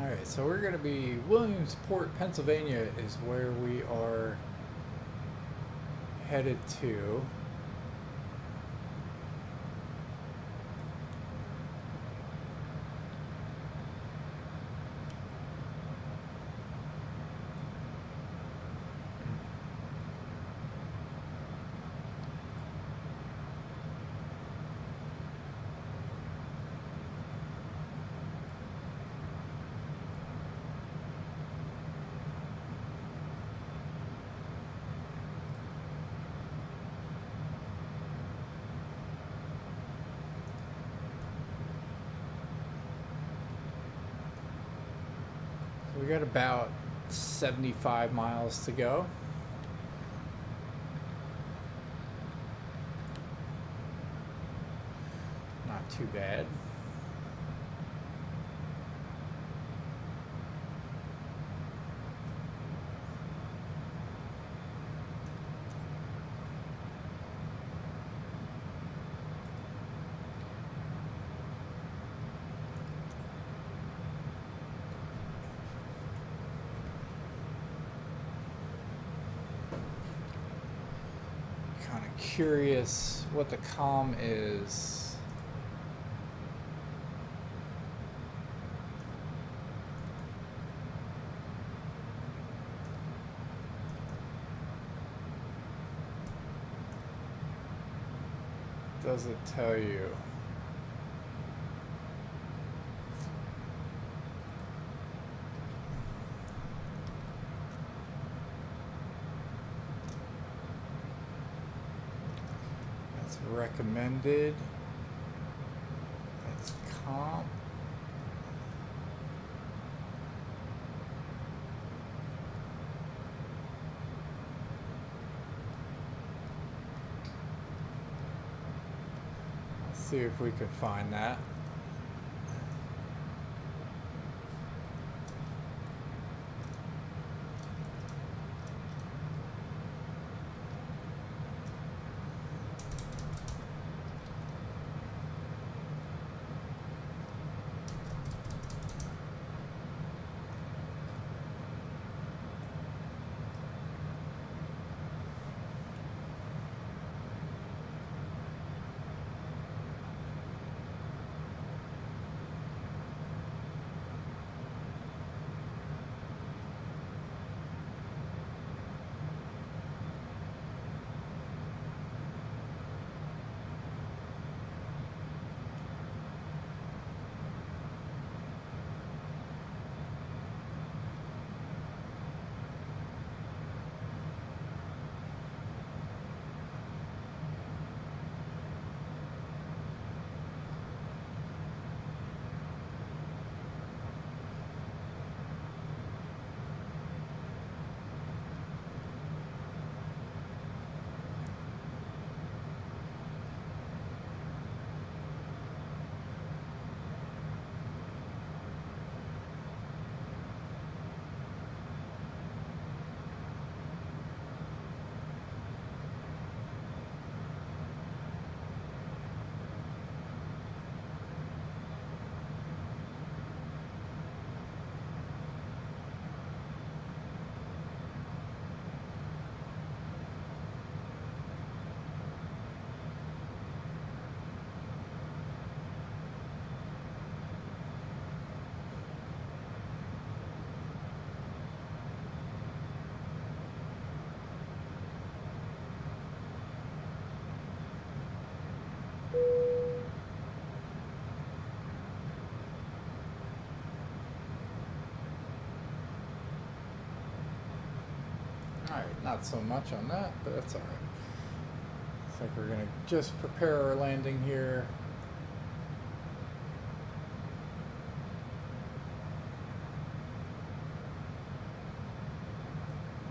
Alright, so we're going to be Williamsport, Pennsylvania is where we are headed to. We got about 75 miles to go. Not too bad. Kind of curious what the comm is. Does it tell you? Recommended. That's comp. Let's see if we can find that. Alright, not so much on that, but that's alright. Looks like we're going to just prepare our landing here.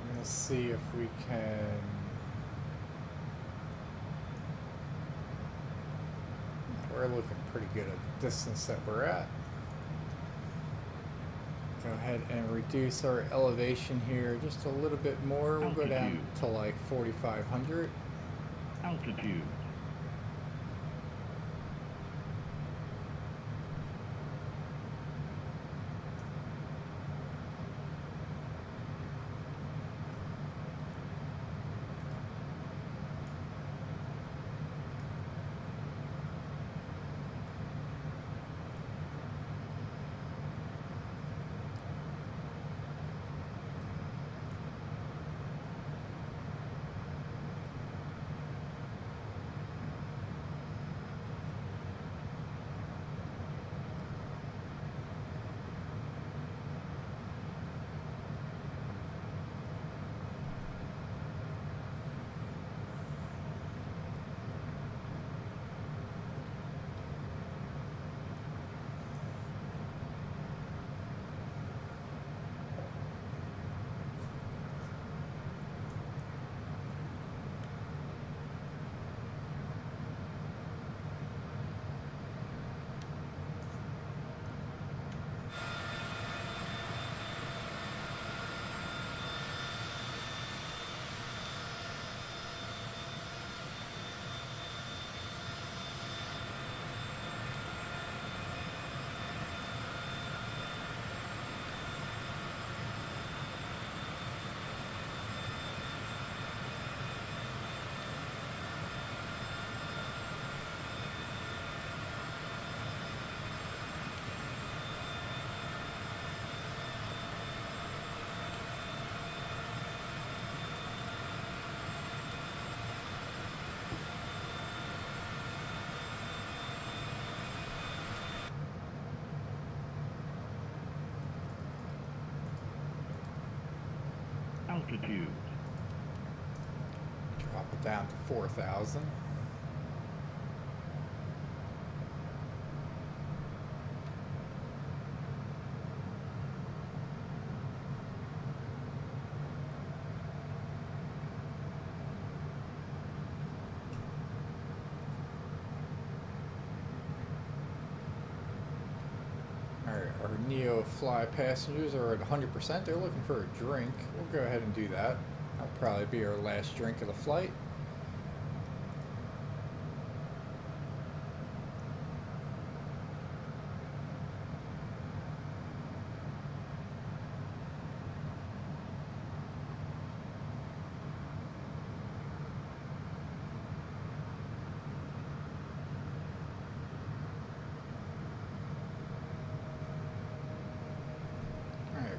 I'm going to see if we can... We're looking pretty good at the distance that we're at. Go ahead and reduce our elevation here just a little bit more. We'll go down to like 4,500. Altitude. Altitude. Drop it down to 4,000. Our NeoFly passengers are at 100%. They're looking for a drink. We'll go ahead and do that. That'll probably be our last drink of the flight.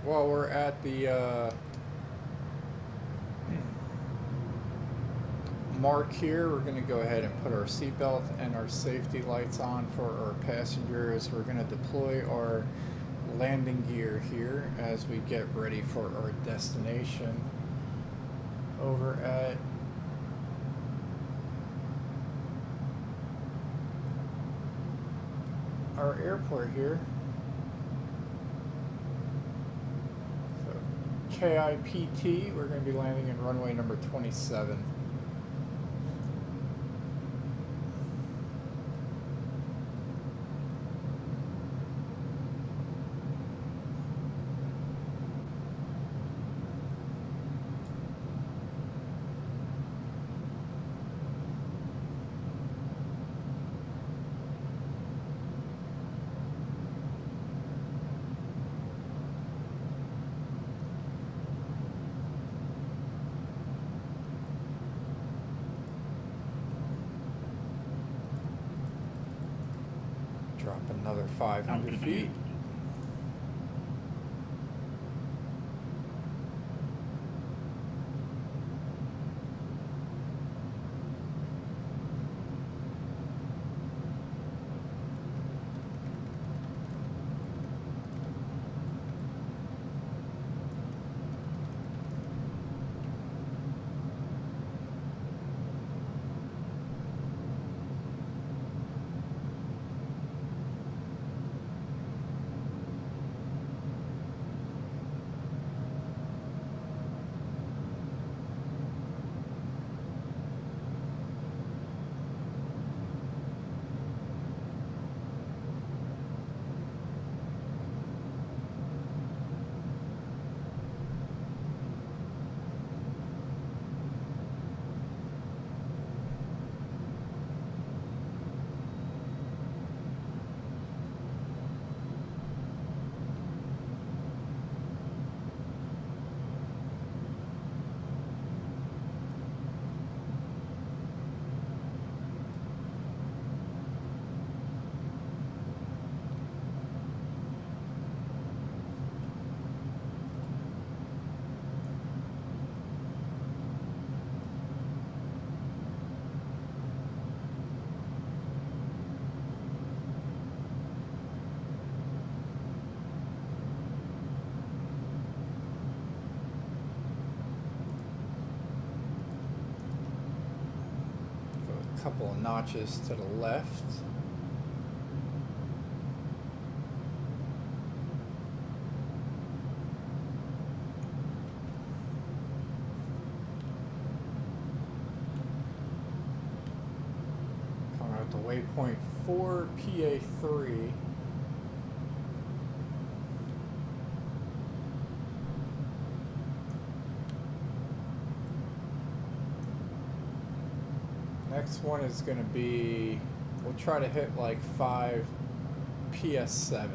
While we're at the mark here, we're going to go ahead and put our seatbelt and our safety lights on for our passengers. We're going to deploy our landing gear here as we get ready for our destination over at our airport here. KIPT, we're going to be landing in runway number 27. Drop another 500 feet. Couple of notches to the left. Coming out to waypoint 4, PA3. Next one is going to be, we'll try to hit like 5 PS7.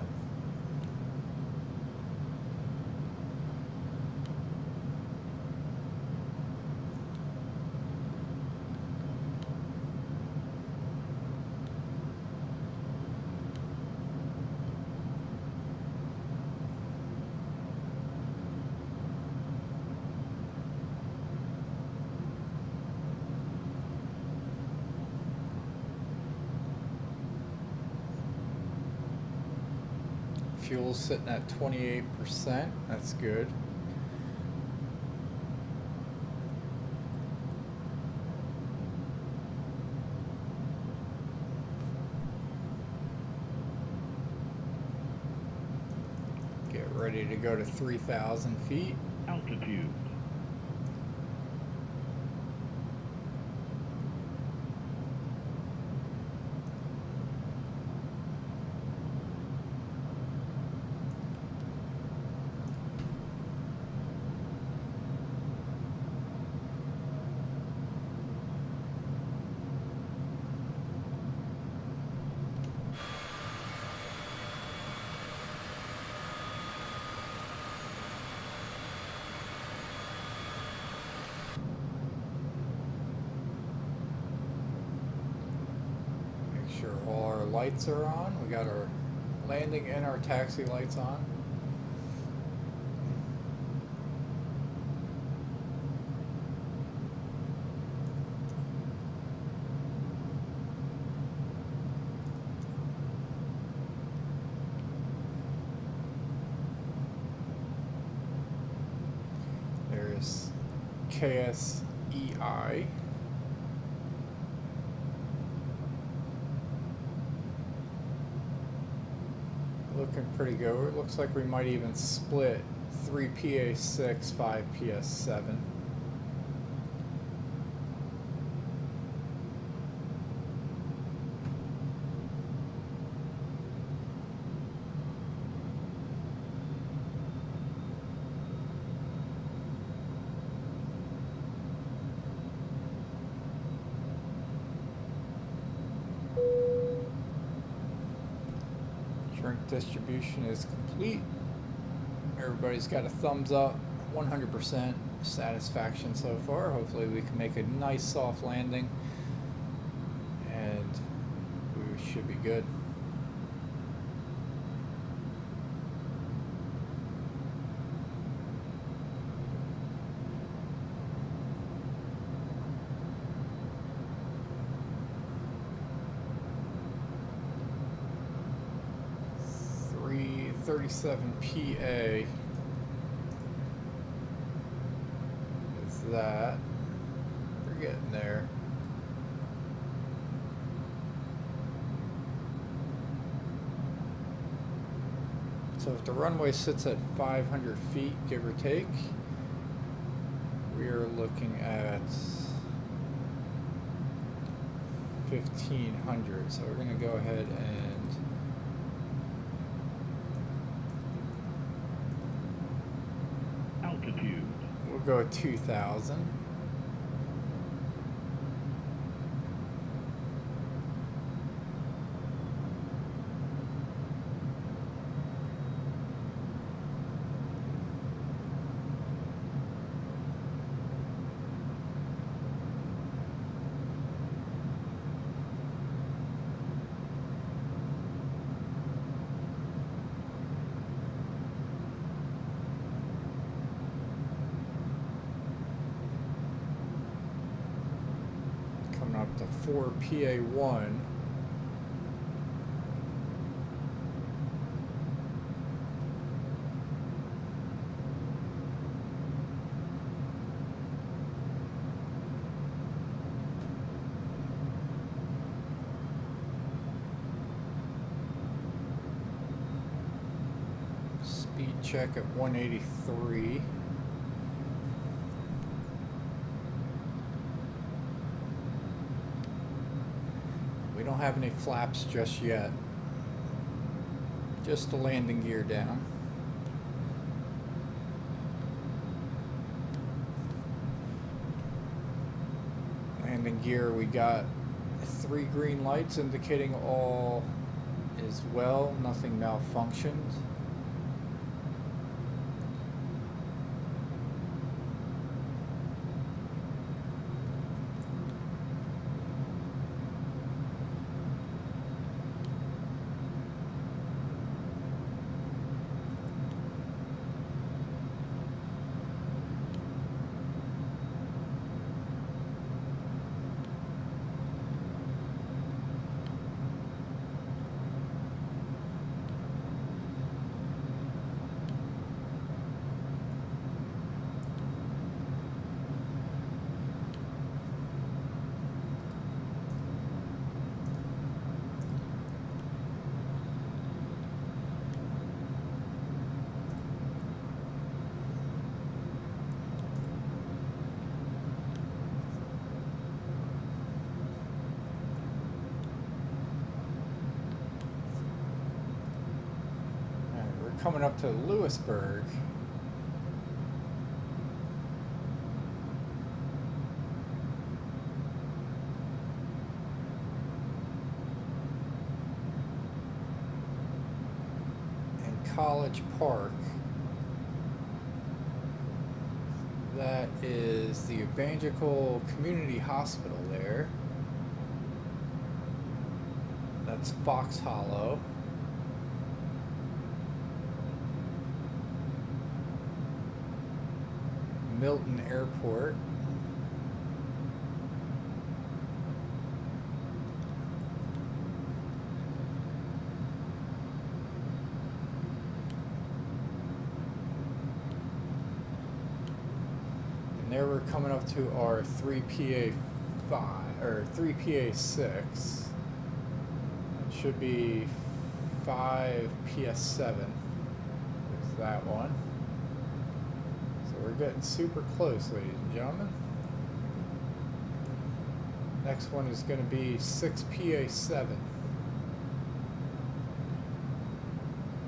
Fuel's sitting at 28%. That's good. Get ready to go to 3,000 feet. Altitude. Make sure all our lights are on. We got our landing and our taxi lights on. There's KSEI. Looking pretty good. It looks like we might even split 3 PA6, 5 PS7. Drink distribution is complete. Everybody's got a thumbs up, 100% satisfaction so far. Hopefully we can make a nice soft landing and we should be good. .37 PA is that. We're getting there. So if the runway sits at 500 feet, give or take, we are looking at 1,500. So we're going to go ahead and Altitude. we'll go 2,000. Coming up to 4 PA1. Speed check at 183. We don't have any flaps just yet. Just the landing gear down. Landing gear, we got 3 green lights indicating all is well, nothing malfunctioned. coming up to Louisburg. And College Park. That is the Evangelical Community Hospital there. That's Fox Hollow. Milton Airport. And there we're coming up to our 3PA5 or 3PA6. It should be 5PS7 is that one. We're getting super close, ladies and gentlemen. Next one is going to be 6PA7.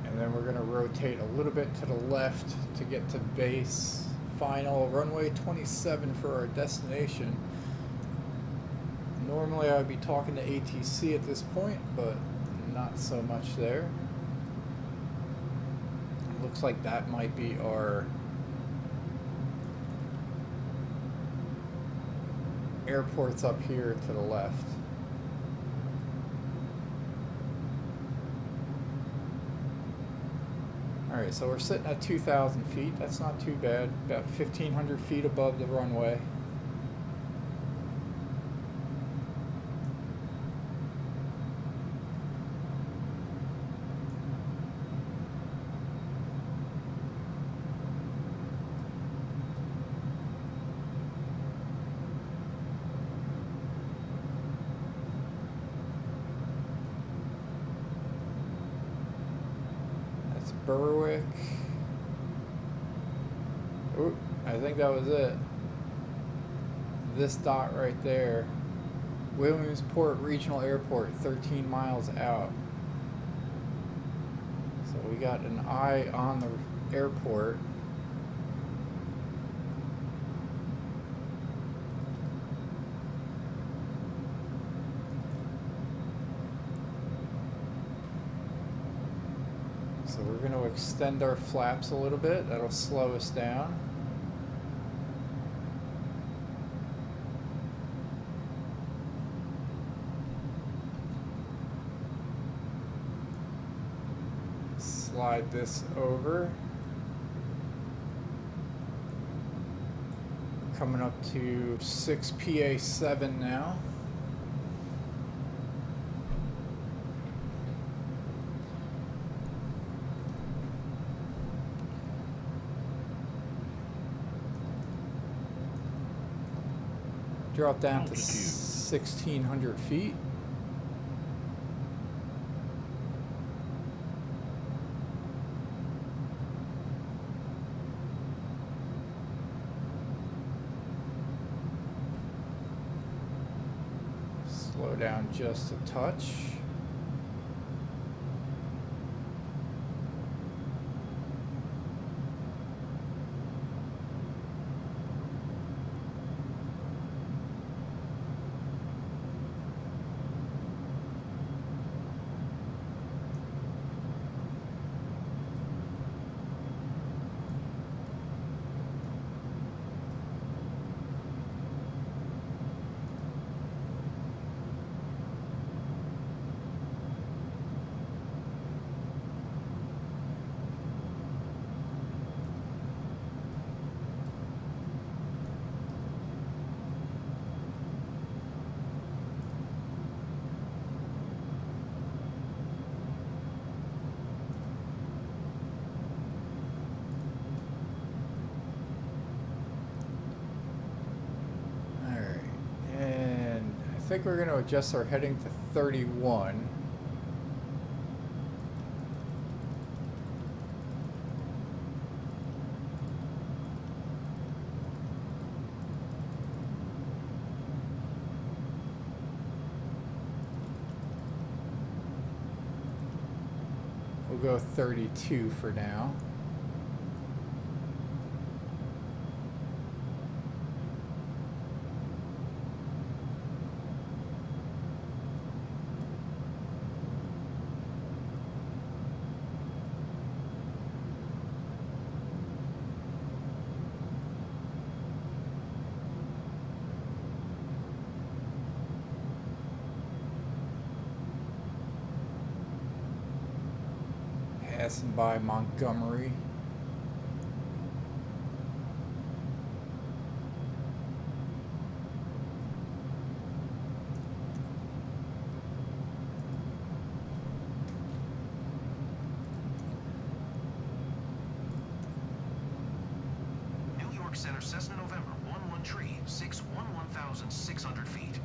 And then we're going to rotate a little bit to the left to get to base. Final runway 27 for our destination. Normally I'd be talking to ATC at this point, but not so much there. It looks like that might be our airport's up here to the left. Alright, so we're sitting at 2,000 feet. That's not too bad. About 1,500 feet above the runway. Berwick. Oop, I think that was it. This dot right there. Williamsport Regional Airport, 13 miles out. So we got an eye on the airport. So we're going to extend our flaps a little bit. That'll slow us down. Slide this over. Coming up to 6PA7 now. Drop down to 1,600 feet. Slow down just a touch. I think we're going to adjust our heading to 31. We'll go 32 for now. Passing by Montgomery. New York Center, Cessna November, 11 tree, 1,600 feet.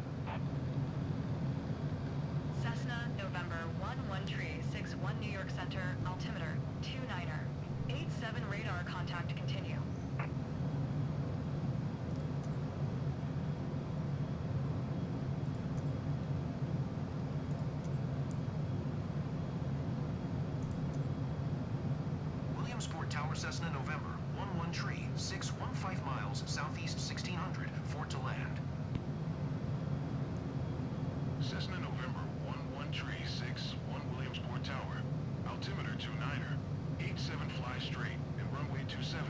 Cessna, November 11 tree, 61 New York Center, altimeter 29er. 87 radar contact continue. Williamsport Tower, Cessna November, 11 tree, 615 miles, southeast 1600, Fort to land. Cessna November 11 tree 61 Williamsport Tower. Altimeter 29er. 87 fly straight and runway 27.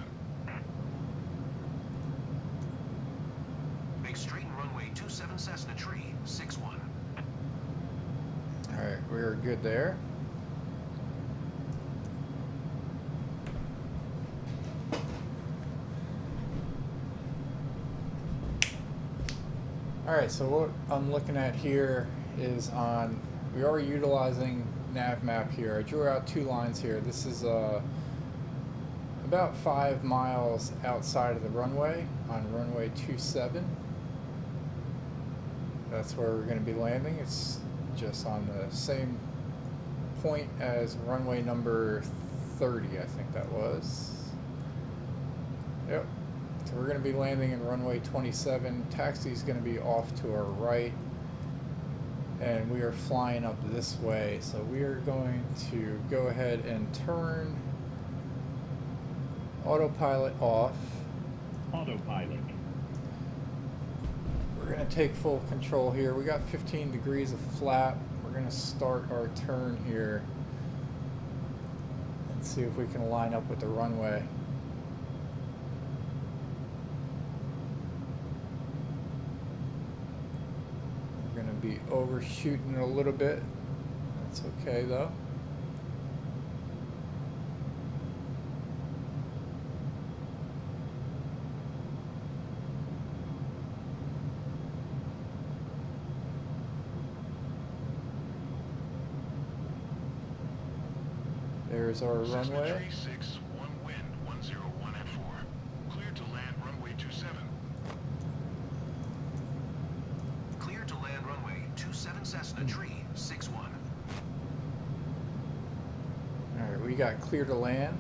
Make straight and runway 27 Cessna tree, 61. Alright, we are good there. Alright, so what I'm looking at here is we are utilizing nav map here. I drew out two lines here. This is about 5 miles outside of the runway on runway 27. That's where we're going to be landing. It's just on the same point as runway number 30, I think that was. Yep. So we're going to be landing in runway 27. Taxi is going to be off to our right. And we are flying up this way. So we are going to go ahead and turn autopilot off. Autopilot. We're going to take full control here. We got 15 degrees of flap. We're going to start our turn here and see if we can line up with the runway. We're going to be overshooting a little bit. That's okay though. There's our Cessna runway. tree 61 wind 101 at 4. Cleared to land runway 27. Clear to land runway 27 Cessna tree, 61. Alright, we got clear to land.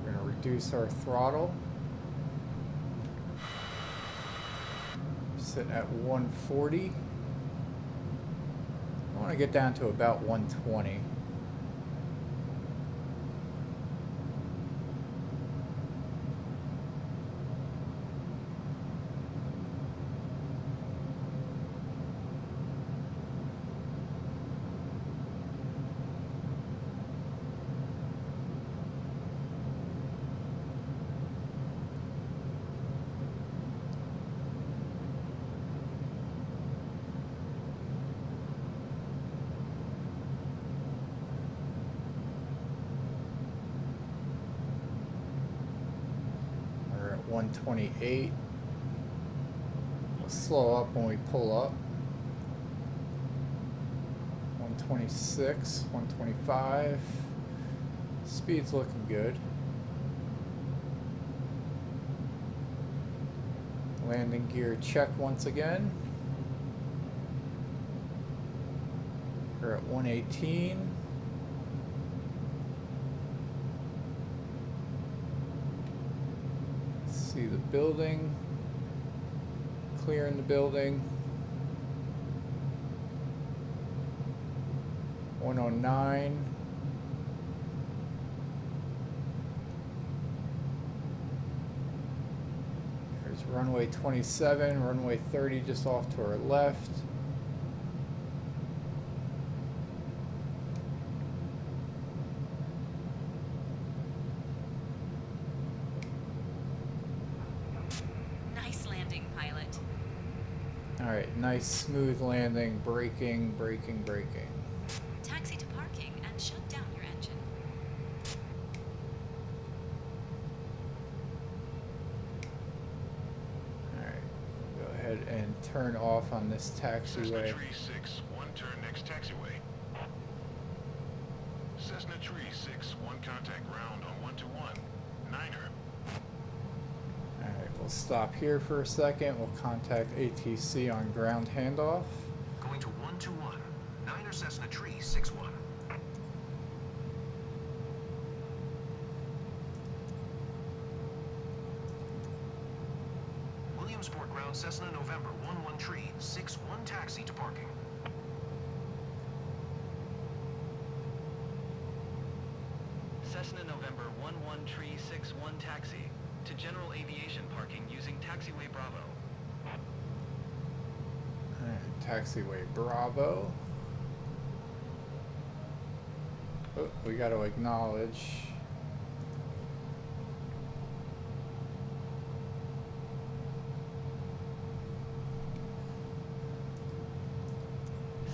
We're going to reduce our throttle. Sitting at 140. I want to get down to about 120. We're at 128. We'll slow up when we pull up. 126, 125. Speed's looking good. Landing gear check once again. We're at 118. See the building. Clearing the building. 109. There's runway 27, runway 30 just off to our left. Nice landing, pilot. Alright, nice smooth landing, braking, braking, braking. Taxi to parking and shut down your engine. Alright, we'll go ahead and turn off on this Cessna taxiway. Tree 6, 1 turn next taxiway. Cessna Tree 6, 1 contact ground on 121. Niner. Alright, we'll stop here for a second. We'll contact ATC on ground handoff. Going to 121. Niner Cessna Tree 61. Williamsport ground Cessna November 11 Tree 61 taxi to parking. Cessna November 11 Tree 61 taxi to general aviation parking using taxiway Bravo. Alright, taxiway Bravo. Oh, we got to acknowledge.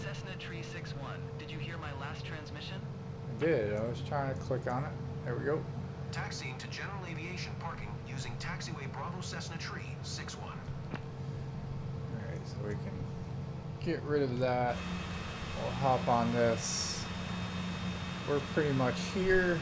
Cessna Tree 61, did you hear my last transmission? I did. I was trying to click on it. There we go. Taxiing to general aviation parking using taxiway Bravo Cessna Tree 61. Alright, so we can get rid of that. We'll hop on this. We're pretty much here.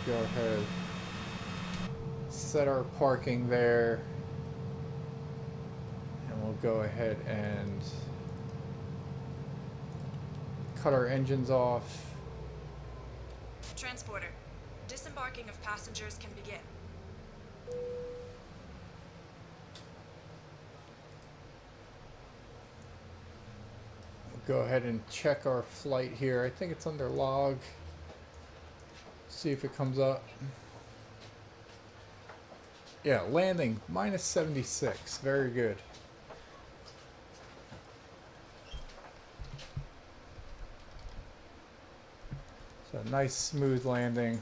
We'll go ahead, set our parking there, and we'll go ahead and cut our engines off. Transporter, disembarking of passengers can begin. We'll go ahead and check our flight here. I think it's under log. See if it comes up. Yeah, landing minus 76. Very good. So nice smooth landing.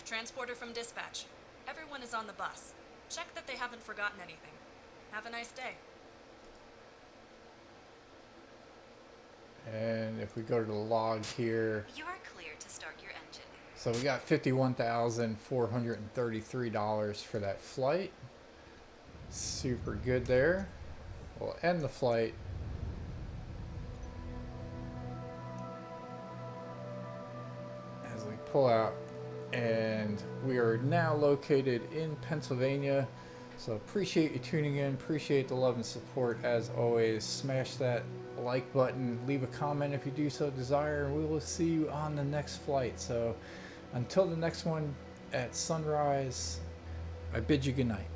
Transporter from dispatch. Everyone is on the bus. Check that they haven't forgotten anything. Have a nice day. And if we go to the log here, You are clear to start your engine. so we got $51,433 for that flight. Super good there. We'll end the flight. As we pull out, and we are now located in Pennsylvania. So appreciate you tuning in, appreciate the love and support as always. Smash that like button, leave a comment if you do so desire, and we will see you on the next flight. So until the next one at sunrise, I bid you good night.